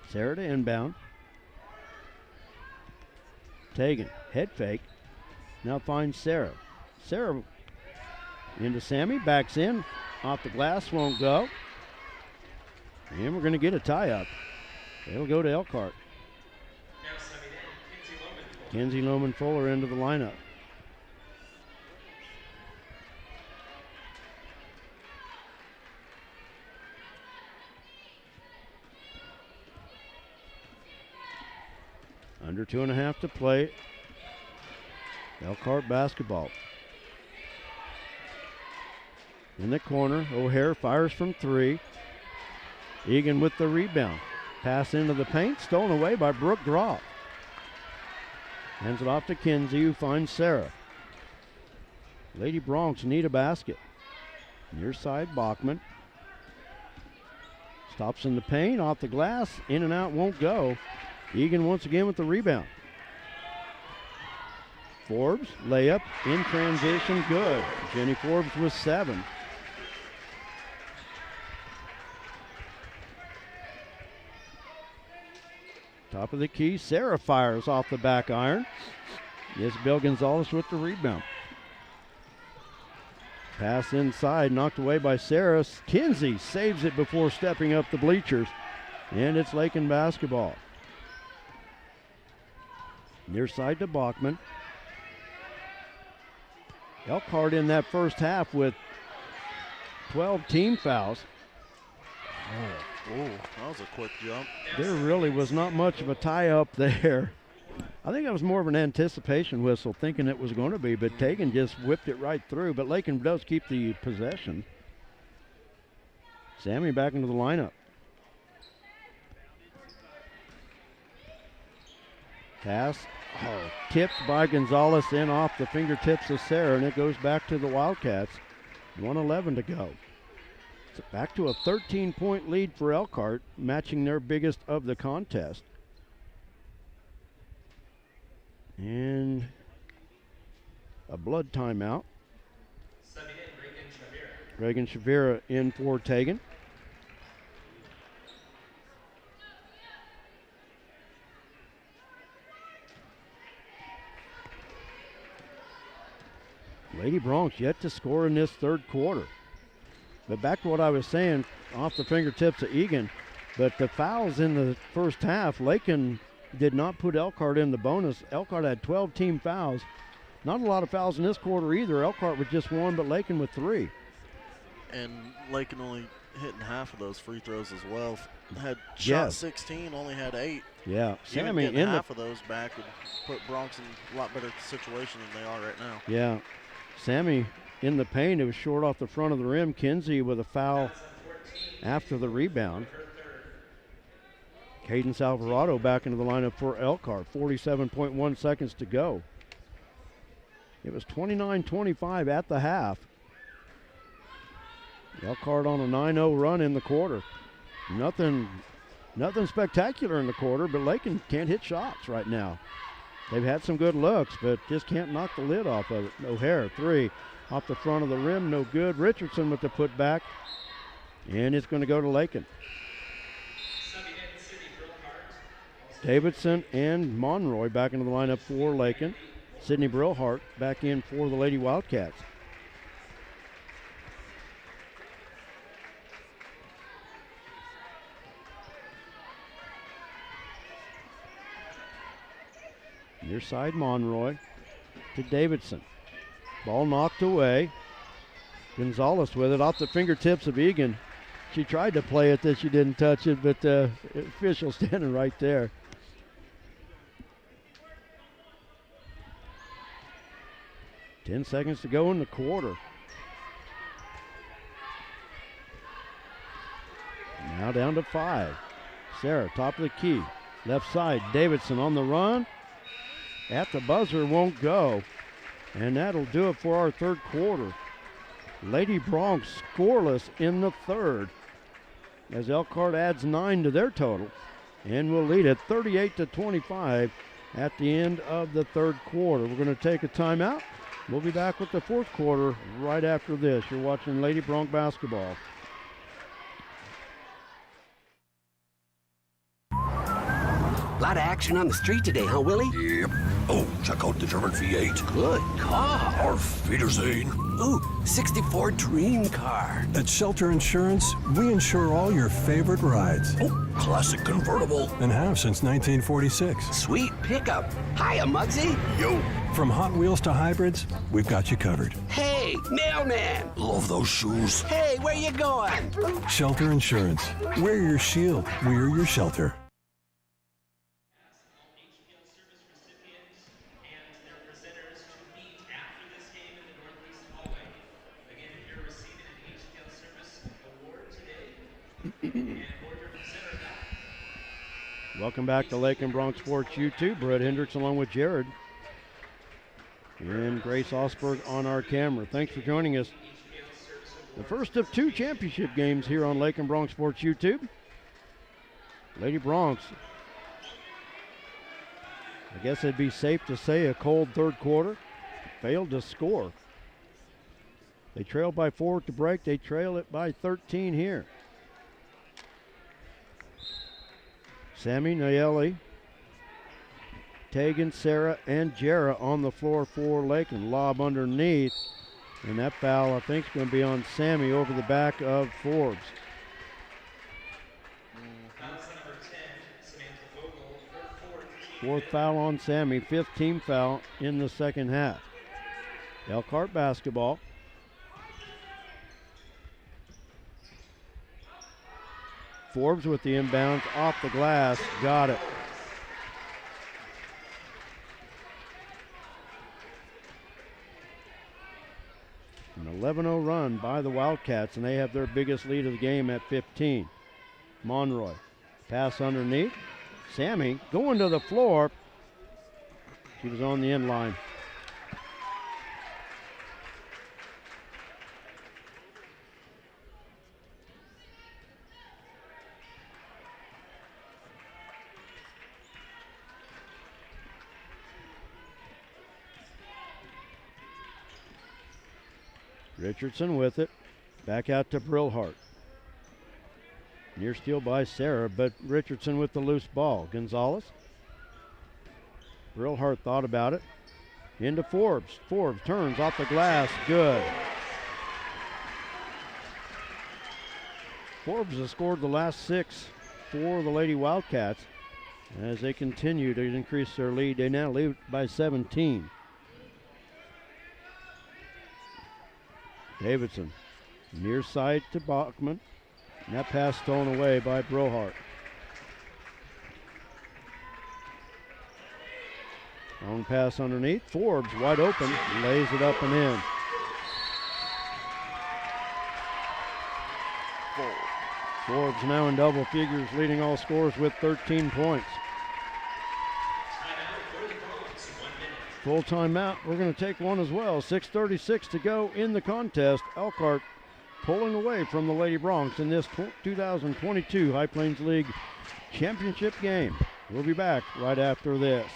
Sarah to inbound. Tegan, head fake. Now finds Sarah. Sarah into Sammy, backs in. Off the glass, won't go. And we're going to get a tie-up. It'll go to Elkhart. Kenzie Loman Fuller into the lineup. Under 2.5 to play. Elkhart basketball. In the corner, O'Hare fires from 3. Egan with the rebound. Pass into the paint, stolen away by Brooke Groff. Hands it off to Kinsey, who finds Sarah. Lady Bronx need a basket. Near side, Bachman. Stops in the paint, off the glass, in and out, won't go. Egan once again with the rebound. Forbes, layup, in transition, good. Jenny Forbes with 7. Top of the key, Sarah fires off the back iron. Isabel Gonzalez with the rebound. Pass inside, knocked away by Sarah. Kinsey saves it before stepping up the bleachers. And it's Lakin basketball. Near side to Bachman. Elkhart in that first half with 12 team fouls. Oh, that was a quick jump. There really was not much of a tie-up there. I think that was more of an anticipation whistle, thinking it was going to be, but Tegan just whipped it right through. But Lakin does keep the possession. Sammy back into the lineup. Pass, tipped by Gonzalez in off the fingertips of Sarah, and it goes back to the Wildcats. 1:11 to go. So back to a 13-point lead for Elkhart, matching their biggest of the contest. And a blood timeout. Reagan Shavira in for Tegan. Lady Bronx yet to score in this third quarter. But back to what I was saying, off the fingertips of Egan. But the fouls in the first half, Lakin did not put Elkhart in the bonus. Elkhart had 12 team fouls. Not a lot of fouls in this quarter either. Elkhart with just 1, but Lakin with 3. And Lakin only hitting half of those free throws as well. Had shot 16, only had 8. Yeah, Sammy Even in half of those back would put Bronx in a lot better situation than they are right now. Yeah, Sammy in the paint. It was short off the front of the rim. Kinsey with a foul after the rebound. Cadence Alvarado back into the lineup for Elkhart. 47.1 seconds to go. It was 29-25 at the half. Elkhart on a 9-0 run in the quarter. Nothing spectacular in the quarter, but Lakin can't hit shots right now. They've had some good looks, but just can't knock the lid off of it. O'Hare, 3. Off the front of the rim, no good. Richardson with the putback, and it's going to go to Lakin. Davidson and Monroy back into the lineup for Lakin. Sydney Brillhart back in for the Lady Wildcats. Near side Monroy to Davidson. Ball knocked away. Gonzalez with it off the fingertips of Egan. She tried to play it that she didn't touch it, but the official standing right there. Ten seconds to go in the quarter. Now down to 5. Sarah, top of the key. Left side, Davidson on the run. At the buzzer, won't go. And that'll do it for our third quarter. Lady Bronx scoreless in the third, as Elkhart adds 9 to their total and will lead it 38-25 at the end of the third quarter. We're going to take a timeout. We'll be back with the fourth quarter right after this. You're watching Lady Bronx basketball. A lot of action on the street today, huh, Willie? Yep. Oh, check out the German V8. Good car. Auf Wiedersehen. Ooh, 64 dream car. At Shelter Insurance, we insure all your favorite rides. Oh, classic convertible. And have since 1946. Sweet pickup. Hiya, Muggsy. Yo. From Hot Wheels to hybrids, we've got you covered. Hey, mailman. Love those shoes. Hey, where you going? Shelter Insurance. We're your shield. We're your shelter. Welcome back to Lakin Bronx Sports YouTube. Brett Hendricks along with Jared and Grace Osberg on our camera. Thanks for joining us. The first of 2 championship games here on Lakin Bronx Sports YouTube. Lady Bronx, I guess it'd be safe to say a cold third quarter, failed to score. They trail by 4 at the break. They trail it by 13 here. Sammy, Nayeli, Tegan, Sarah, and Jera on the floor for Lakin. Lob underneath, and that foul I think is going to be on Sammy over the back of Forbes. Fourth foul on Sammy, 5th team foul in the second half. Elkhart basketball. Forbes with the inbounds off the glass, got it. An 11-0 run by the Wildcats, and they have their biggest lead of the game at 15. Monroy, pass underneath. Sammy going to the floor. She was on the end line. Richardson with it. Back out to Brillhart. Near steal by Sarah, but Richardson with the loose ball. Gonzalez. Brillhart thought about it. Into Forbes. Forbes turns off the glass. Good. Forbes has scored the last 6 for the Lady Wildcats as they continue to increase their lead. They now lead by 17. Davidson, near side to Bachman. And that pass stolen away by Brohart. Long pass underneath. Forbes wide open. Lays it up and in. Forbes now in double figures, leading all scorers with 13 points. Full timeout. We're going to take one as well. 6:36 to go in the contest. Elkhart pulling away from the Lady Bronx in this 2022 High Plains League Championship game. We'll be back right after this.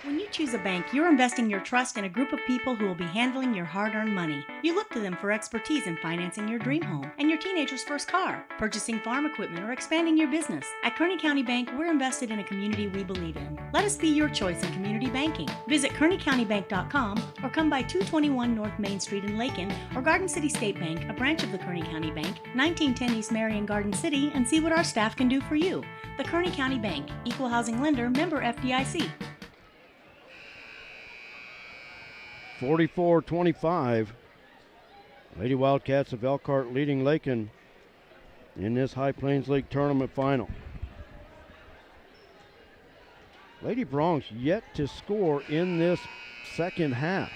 When you choose a bank, you're investing your trust in a group of people who will be handling your hard-earned money. You look to them for expertise in financing your dream home and your teenager's first car, purchasing farm equipment, or expanding your business. At Kearney County Bank, we're invested in a community we believe in. Let us be your choice in community banking. Visit KearneyCountyBank.com or come by 221 North Main Street in Lakin or Garden City State Bank, a branch of the Kearney County Bank, 1910 East Marion, Garden City, and see what our staff can do for you. The Kearney County Bank, Equal Housing Lender, member FDIC. 44-25. Lady Wildcats of Elkhart leading Lakin in this High Plains League tournament final. Lady Bronx yet to score in this second half.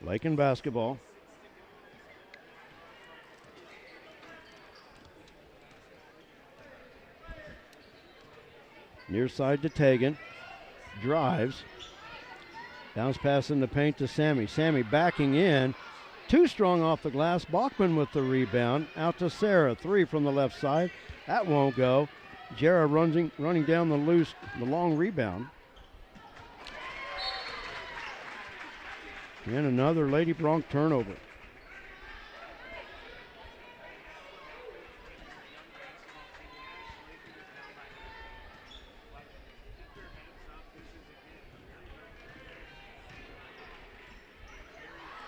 Lakin basketball. Near side to Tegan. Drives. Bounce pass in the paint to Sammy. Sammy backing in. Too strong off the glass. Bachman with the rebound. Out to Sarah. 3 from the left side. That won't go. Jera running down the long rebound. And another Lady Bronx turnover.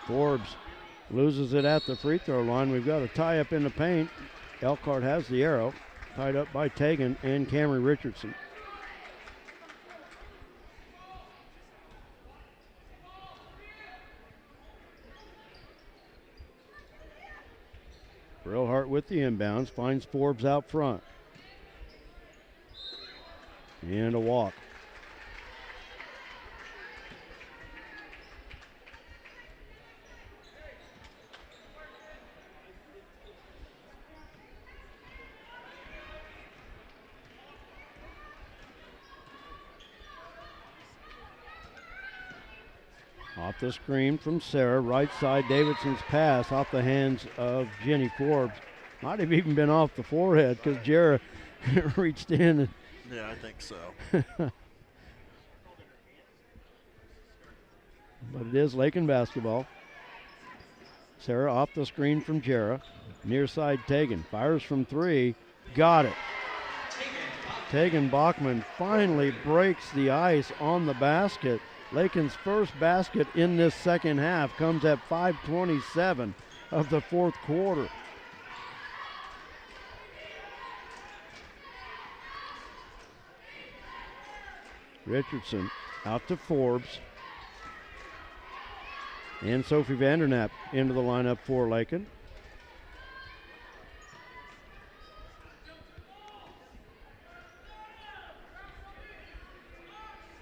Forbes loses it at the free throw line. We've got a tie up in the paint. Elkhart has the arrow. Tied up by Tegan and Camry Richardson. Brillhart with the inbounds. Finds Forbes out front. And a walk. Off the screen from Sarah, right side, Davidson's pass off the hands of Jenny Forbes. Might have even been off the forehead because Jara reached in. And yeah, I think so. But it is Lakin basketball. Sarah off the screen from Jara. Near side, Tegan fires from three. Got it. Tegan Bachman finally breaks the ice on the basket. Lakin's first basket in this second half comes at 5:27 of the fourth quarter. Richardson out to Forbes. And Sophie Vandernap into the lineup for Lakin.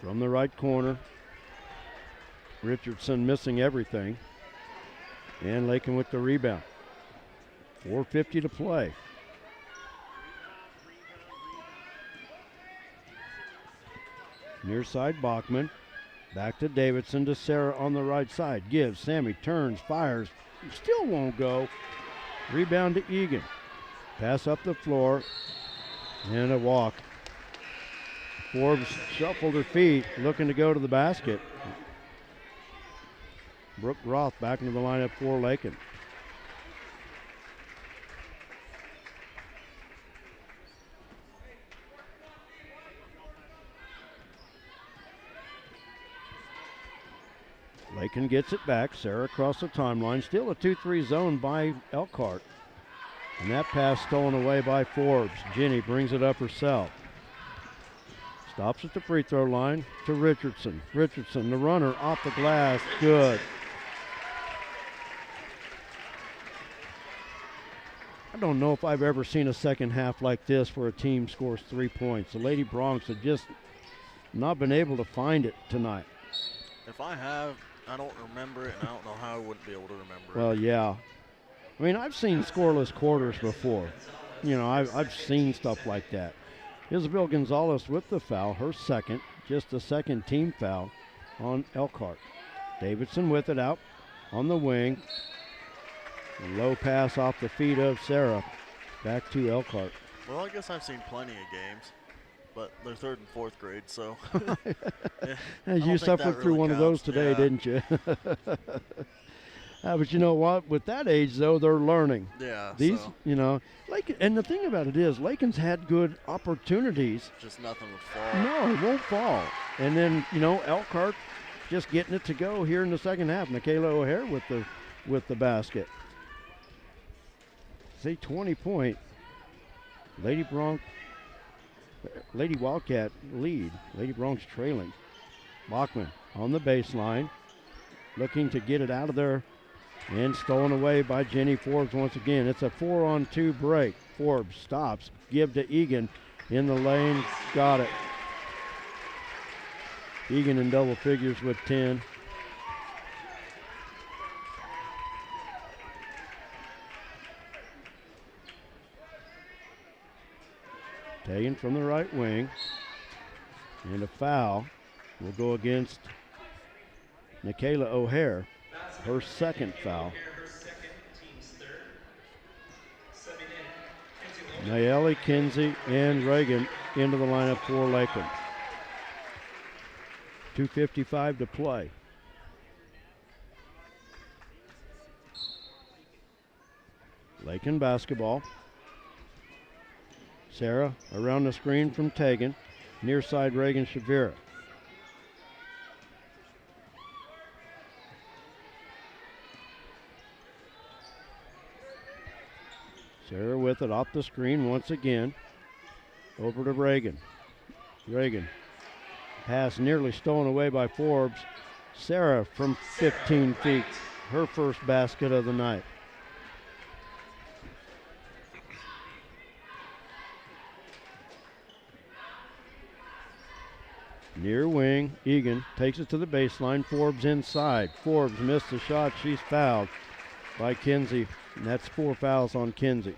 From the right corner, Richardson missing everything. And Lakin with the rebound. 4:50 to play. Near side, Bachman. Back to Davidson, to Sarah on the right side. Gives, Sammy turns, fires, still won't go. Rebound to Egan. Pass up the floor, and a walk. Forbes shuffled her feet, looking to go to the basket. Brooke Roth back into the lineup for Lakin. Lakin gets it back. Sarah across the timeline. Still a 2-3 zone by Elkhart. And that pass stolen away by Forbes. Jenny brings it up herself. Stops at the free throw line to Richardson. Richardson, the runner, off the glass. Good. I don't know if I've ever seen a second half like this where a team scores 3 points. The Lady Broncs have just not been able to find it tonight. If I have, I don't remember it, and I don't know how I wouldn't be able to remember it. Well, yeah. I mean, I've seen scoreless quarters before. You know, I've seen stuff like that. Isabel Gonzalez with the foul, her second, just the second team foul on Elkhart. Davidson with it out on the wing. Low pass off the feet of Sarah. Back to Elkhart. Well, I guess I've seen plenty of games, but they're third and fourth grade, so. Yeah, you suffered through one of those today, didn't you? But you know what? With that age, though, they're learning. Yeah. These, you know, Lakin, and the thing about it is, Lakin's had good opportunities. Just nothing would fall. No, it won't fall. And then, you know, Elkhart just getting it to go here in the second half. Michaela O'Hare with the basket. Say 20-point. Lady Wildcat lead. Lady Broncs trailing. Bachman on the baseline, looking to get it out of there, and stolen away by Jenny Forbes once again. It's a 4-on-2 break. Forbes stops, give to Egan in the lane, got it. Egan in double figures with 10. Taken from the right wing, and a foul will go against Michaela O'Hare, her second foul. Nayeli, Kinsey, and Reagan into the lineup for Lakin. 2:55 to play. Lakin basketball. Sarah around the screen from Tegan. Near side, Reagan Shavira. Sarah with it off the screen once again. Over to Reagan. Reagan. Pass nearly stolen away by Forbes. Sarah from 15 feet. Her first basket of the night. Near wing, Egan takes it to the baseline. Forbes inside. Forbes missed the shot. She's fouled by Kinsey. And that's 4 fouls on Kinsey.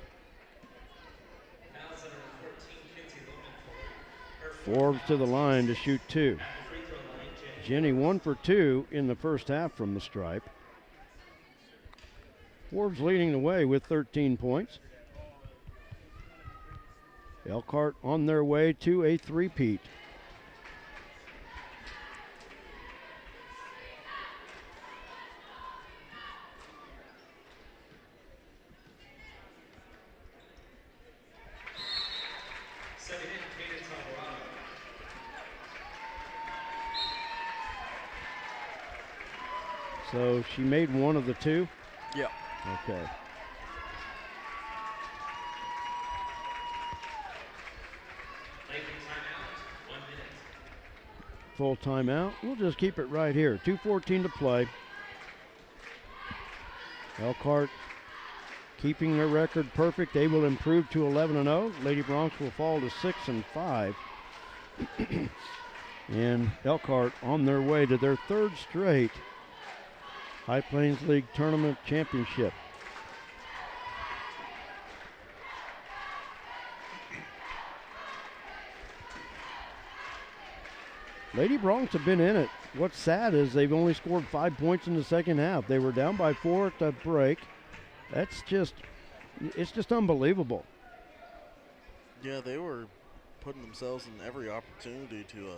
Forbes to the line to shoot 2. Jenny 1 for 2 in the first half from the stripe. Forbes leading the way with 13 points. Elkhart on their way to a three-peat. So she made one of the two? Yeah. Okay. Full timeout. We'll just keep it right here. 2:14 to play. Elkhart keeping their record perfect. They will improve to 11-0. Lady Bronx will fall to 6-5. And Elkhart on their way to their third straight High Plains League Tournament Championship. Lady Bronx have been in it. What's sad is they've only scored 5 points in the second half. They were down by 4 at the break. It's just unbelievable. Yeah, they were putting themselves in every opportunity to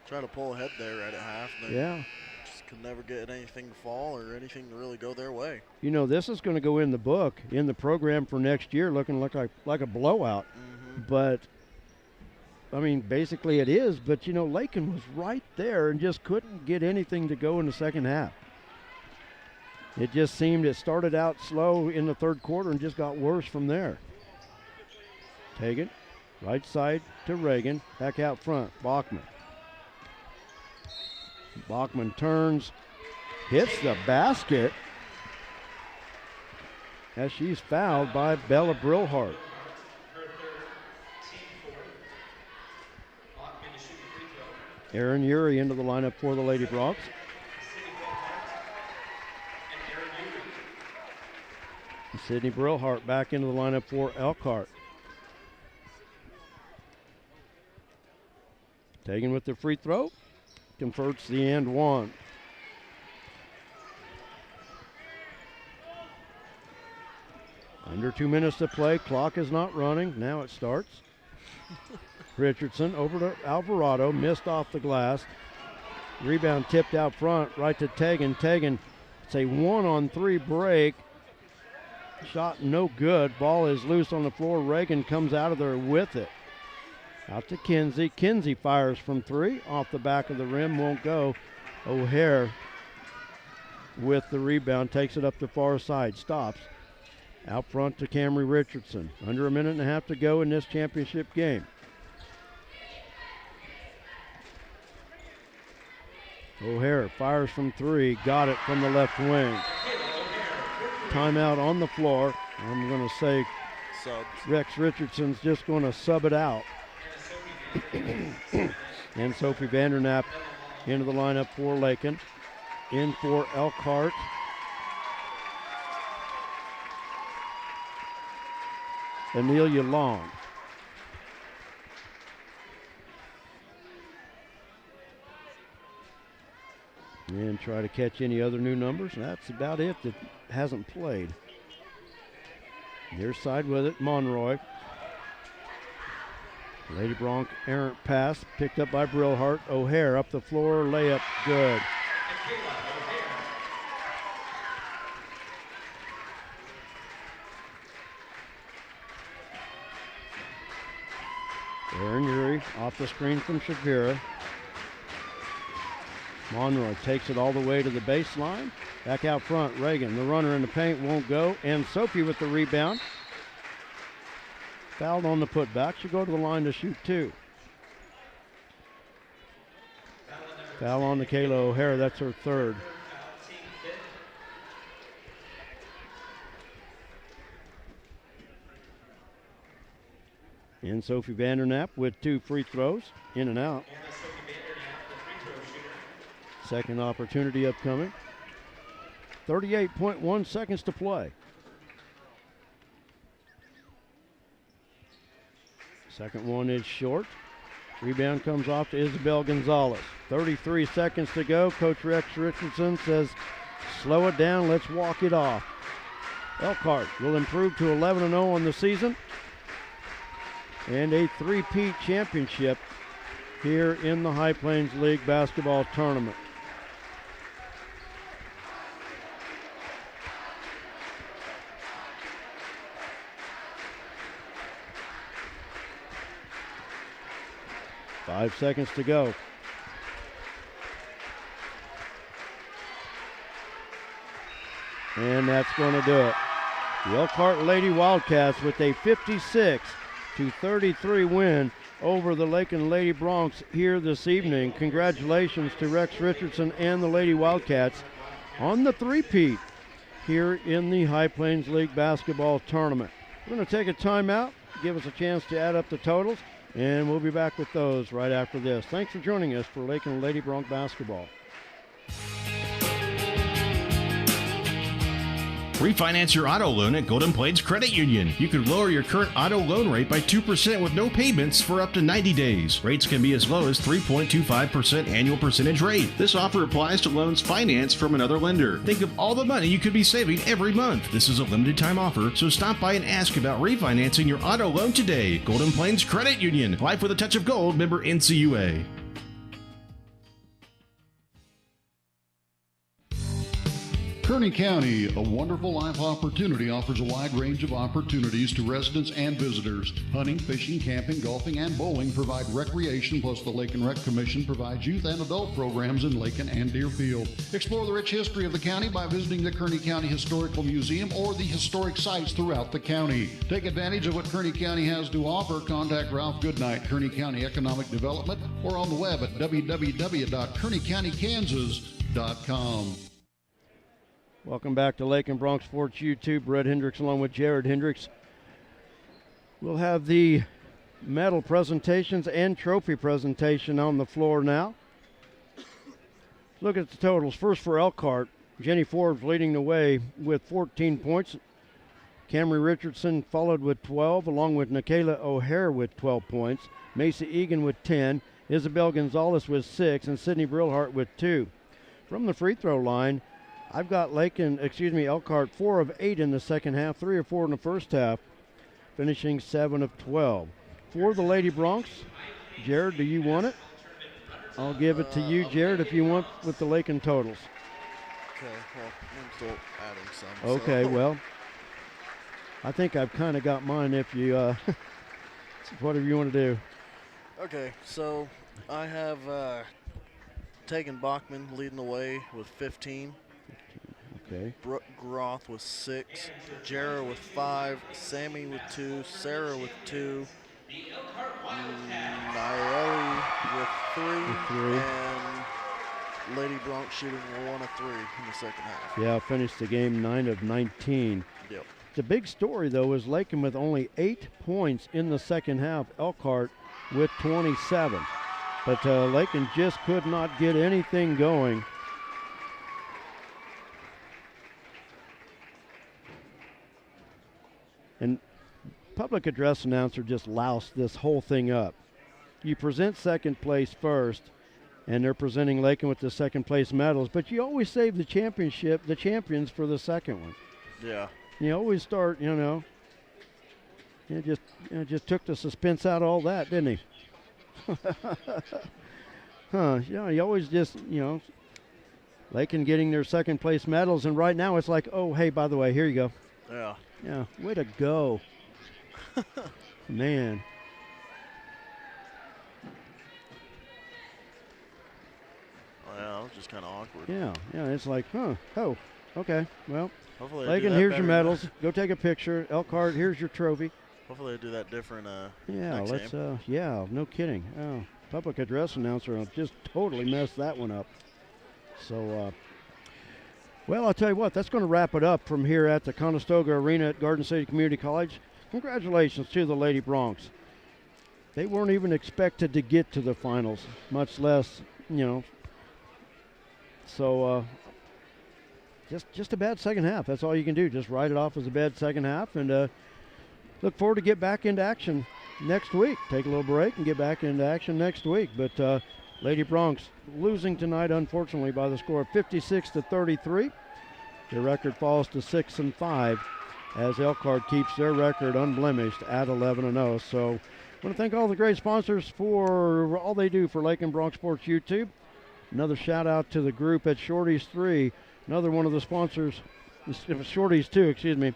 try to pull ahead there right at half. Yeah. Just could never get anything to fall or anything to really go their way. You know, this is going to go in the book, in the program for next year, looking like a blowout. Mm-hmm. But, I mean, basically it is. But, you know, Lakin was right there and just couldn't get anything to go in the second half. It just seemed it started out slow in the third quarter and just got worse from there. Tagan, right side to Reagan, back out front, Bachman. Bachman turns, hits the basket as she's fouled by Bella Brillhart. Aaron Urey into the lineup for the Lady Bronx. Sydney Brillhart back into the lineup for Elkhart. Taken with the free throw. Converts the and one. Under 2 minutes to play. Clock is not running. Now it starts. Richardson over to Alvarado. Missed off the glass. Rebound tipped out front. Right to Tagan. Tagan, it's a 1-on-3 break. Shot no good. Ball is loose on the floor. Reagan comes out of there with it. Out to Kinsey. Kinsey fires from three. Off the back of the rim. Won't go. O'Hare with the rebound. Takes it up the far side. Stops. Out front to Camry Richardson. Under a minute and a half to go in this championship game. O'Hare fires from three. Got it from the left wing. Timeout on the floor. I'm going to say Rex Richardson's just going to sub it out. And Sophie Vandernap into the lineup for Lakin. In for Elkhart. Amelia Long. And try to catch any other new numbers. That's about it that hasn't played. Near side with it, Monroy. Lady Bronx errant pass, picked up by Brillhart. O'Hare up the floor, layup, good. Aaron Urey off the screen from Shakira. Monroy takes it all the way to the baseline. Back out front, Reagan, the runner in the paint, won't go. And Sophie with the rebound. Fouled on the putback. She'll go to the line to shoot two. Foul on to Kayla O'Hare. That's her third. And Sophie Vandernap with 2 free throws, in and out. Second opportunity upcoming. 38.1 seconds to play. Second one is short. Rebound comes off to Isabel Gonzalez. 33 seconds to go. Coach Rex Richardson says, slow it down, let's walk it off. Elkhart will improve to 11-0 on the season and a three-peat championship here in the High Plains League basketball tournament. Five seconds to go. And that's going to do it. The Elkhart Lady Wildcats with a 56-33 win over the Lakin Lady Broncs here this evening. Congratulations to Rex Richardson and the Lady Wildcats on the three-peat here in the High Plains League basketball tournament. We're going to take a timeout, give us a chance to add up the totals, and we'll be back with those right after this. Thanks for joining us for Lakin Lady Bronc basketball. Refinance your auto loan at Golden Plains Credit Union. You could lower your current auto loan rate by 2% with no payments for up to 90 days. Rates can be as low as 3.25% annual percentage rate. This offer applies to loans financed from another lender. Think of all the money you could be saving every month. This is a limited time offer, so stop by and ask about refinancing your auto loan today. Golden Plains Credit Union. Life with a touch of gold. Member NCUA. Kearney County, a wonderful life opportunity, offers a wide range of opportunities to residents and visitors. Hunting, fishing, camping, golfing, and bowling provide recreation, plus the Lake and Rec Commission provides youth and adult programs in Lakin and Deerfield. Explore the rich history of the county by visiting the Kearney County Historical Museum or the historic sites throughout the county. Take advantage of what Kearney County has to offer. Contact Ralph Goodnight, Kearney County Economic Development, or on the web at www.kearneycountykansas.com. Welcome back to Lakin Bronc Sports YouTube. Brett Hendricks along with Jared Hendricks. We'll have the medal presentations and trophy presentation on the floor now. Look at the totals. First for Elkhart, Jenny Forbes leading the way with 14 points. Camry Richardson followed with 12, along with Nikayla O'Hare with 12 points. Macy Egan with 10, Isabel Gonzalez with 6, and Sydney Brilhart with 2. From the free throw line, I've got Elkhart 4 of 8 in the second half, 3 of 4 in the first half, finishing 7 of 12. For the Lady Broncs, Jared, do you want it? I'll give it to you, Jared, if you want with the Lakin totals. Okay, well, I'm still adding some. Okay, so. well, I think I've kind of got mine if you, whatever you want to do. Okay, so I have Tegan Bachman leading the way with 15. Okay. Brooke Groth with 6, Jarrah with 5, Sammy with 2, Sarah with 2, Nayeli with 3, and Lady Bronc shooting 1 of 3 in the second half. Yeah, finished the game 9 of 19. Yep. The big story, though, is Lakin with only 8 points in the second half, Elkhart with 27. But Lakin just could not get anything going. And public address announcer just loused this whole thing up. You present second place first, and they're presenting Lakin with the second place medals, but you always save the champions for the second one. Yeah. You always start, it just took the suspense out of all that, didn't he? You always just, Lakin getting their second place medals, and right now it's like, oh, hey, by the way, here you go. Yeah. Yeah, way to go. Man. Well, yeah, that was just kind of awkward. Yeah, it's like, oh, okay, well, hopefully Lakin, here's your medals. Go take a picture. Elkhart, here's your trophy. Hopefully they do that different yeah, next game. Yeah, no kidding. Oh, public address announcer just totally messed that one up. So, well, I'll tell you what, that's going to wrap it up from here at the Conestoga Arena at Garden City Community College. Congratulations to the Lady Broncs. They weren't even expected to get to the finals, much less, So, just a bad second half. That's all you can do. Just write it off as a bad second half, and look forward to get back into action next week. Take a little break and get back into action next week. But Lady Bronx losing tonight, unfortunately, by the score of 56-33. Their record falls to 6-5 as Elkhart keeps their record unblemished at 11-0. So I want to thank all the great sponsors for all they do for Lakin Bronx Sports YouTube. Another shout out to the group at Shorty's 3, another one of the sponsors, Shorty's 2, excuse me.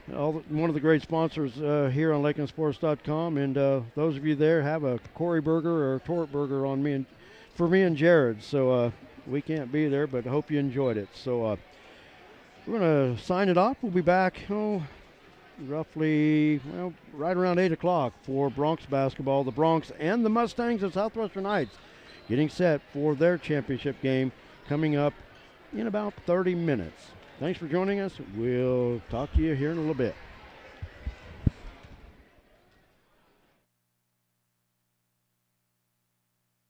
One of the great sponsors here on LakinSports.com, and those of you there have a Corey burger or a Tort burger on me for me and Jared. So we can't be there, but hope you enjoyed it. So we're going to sign it off. We'll be back roughly right around 8 o'clock for Bronx basketball. The Bronx and the Mustangs of Southwestern Heights getting set for their championship game coming up in about 30 minutes. Thanks for joining us. We'll talk to you here in a little bit.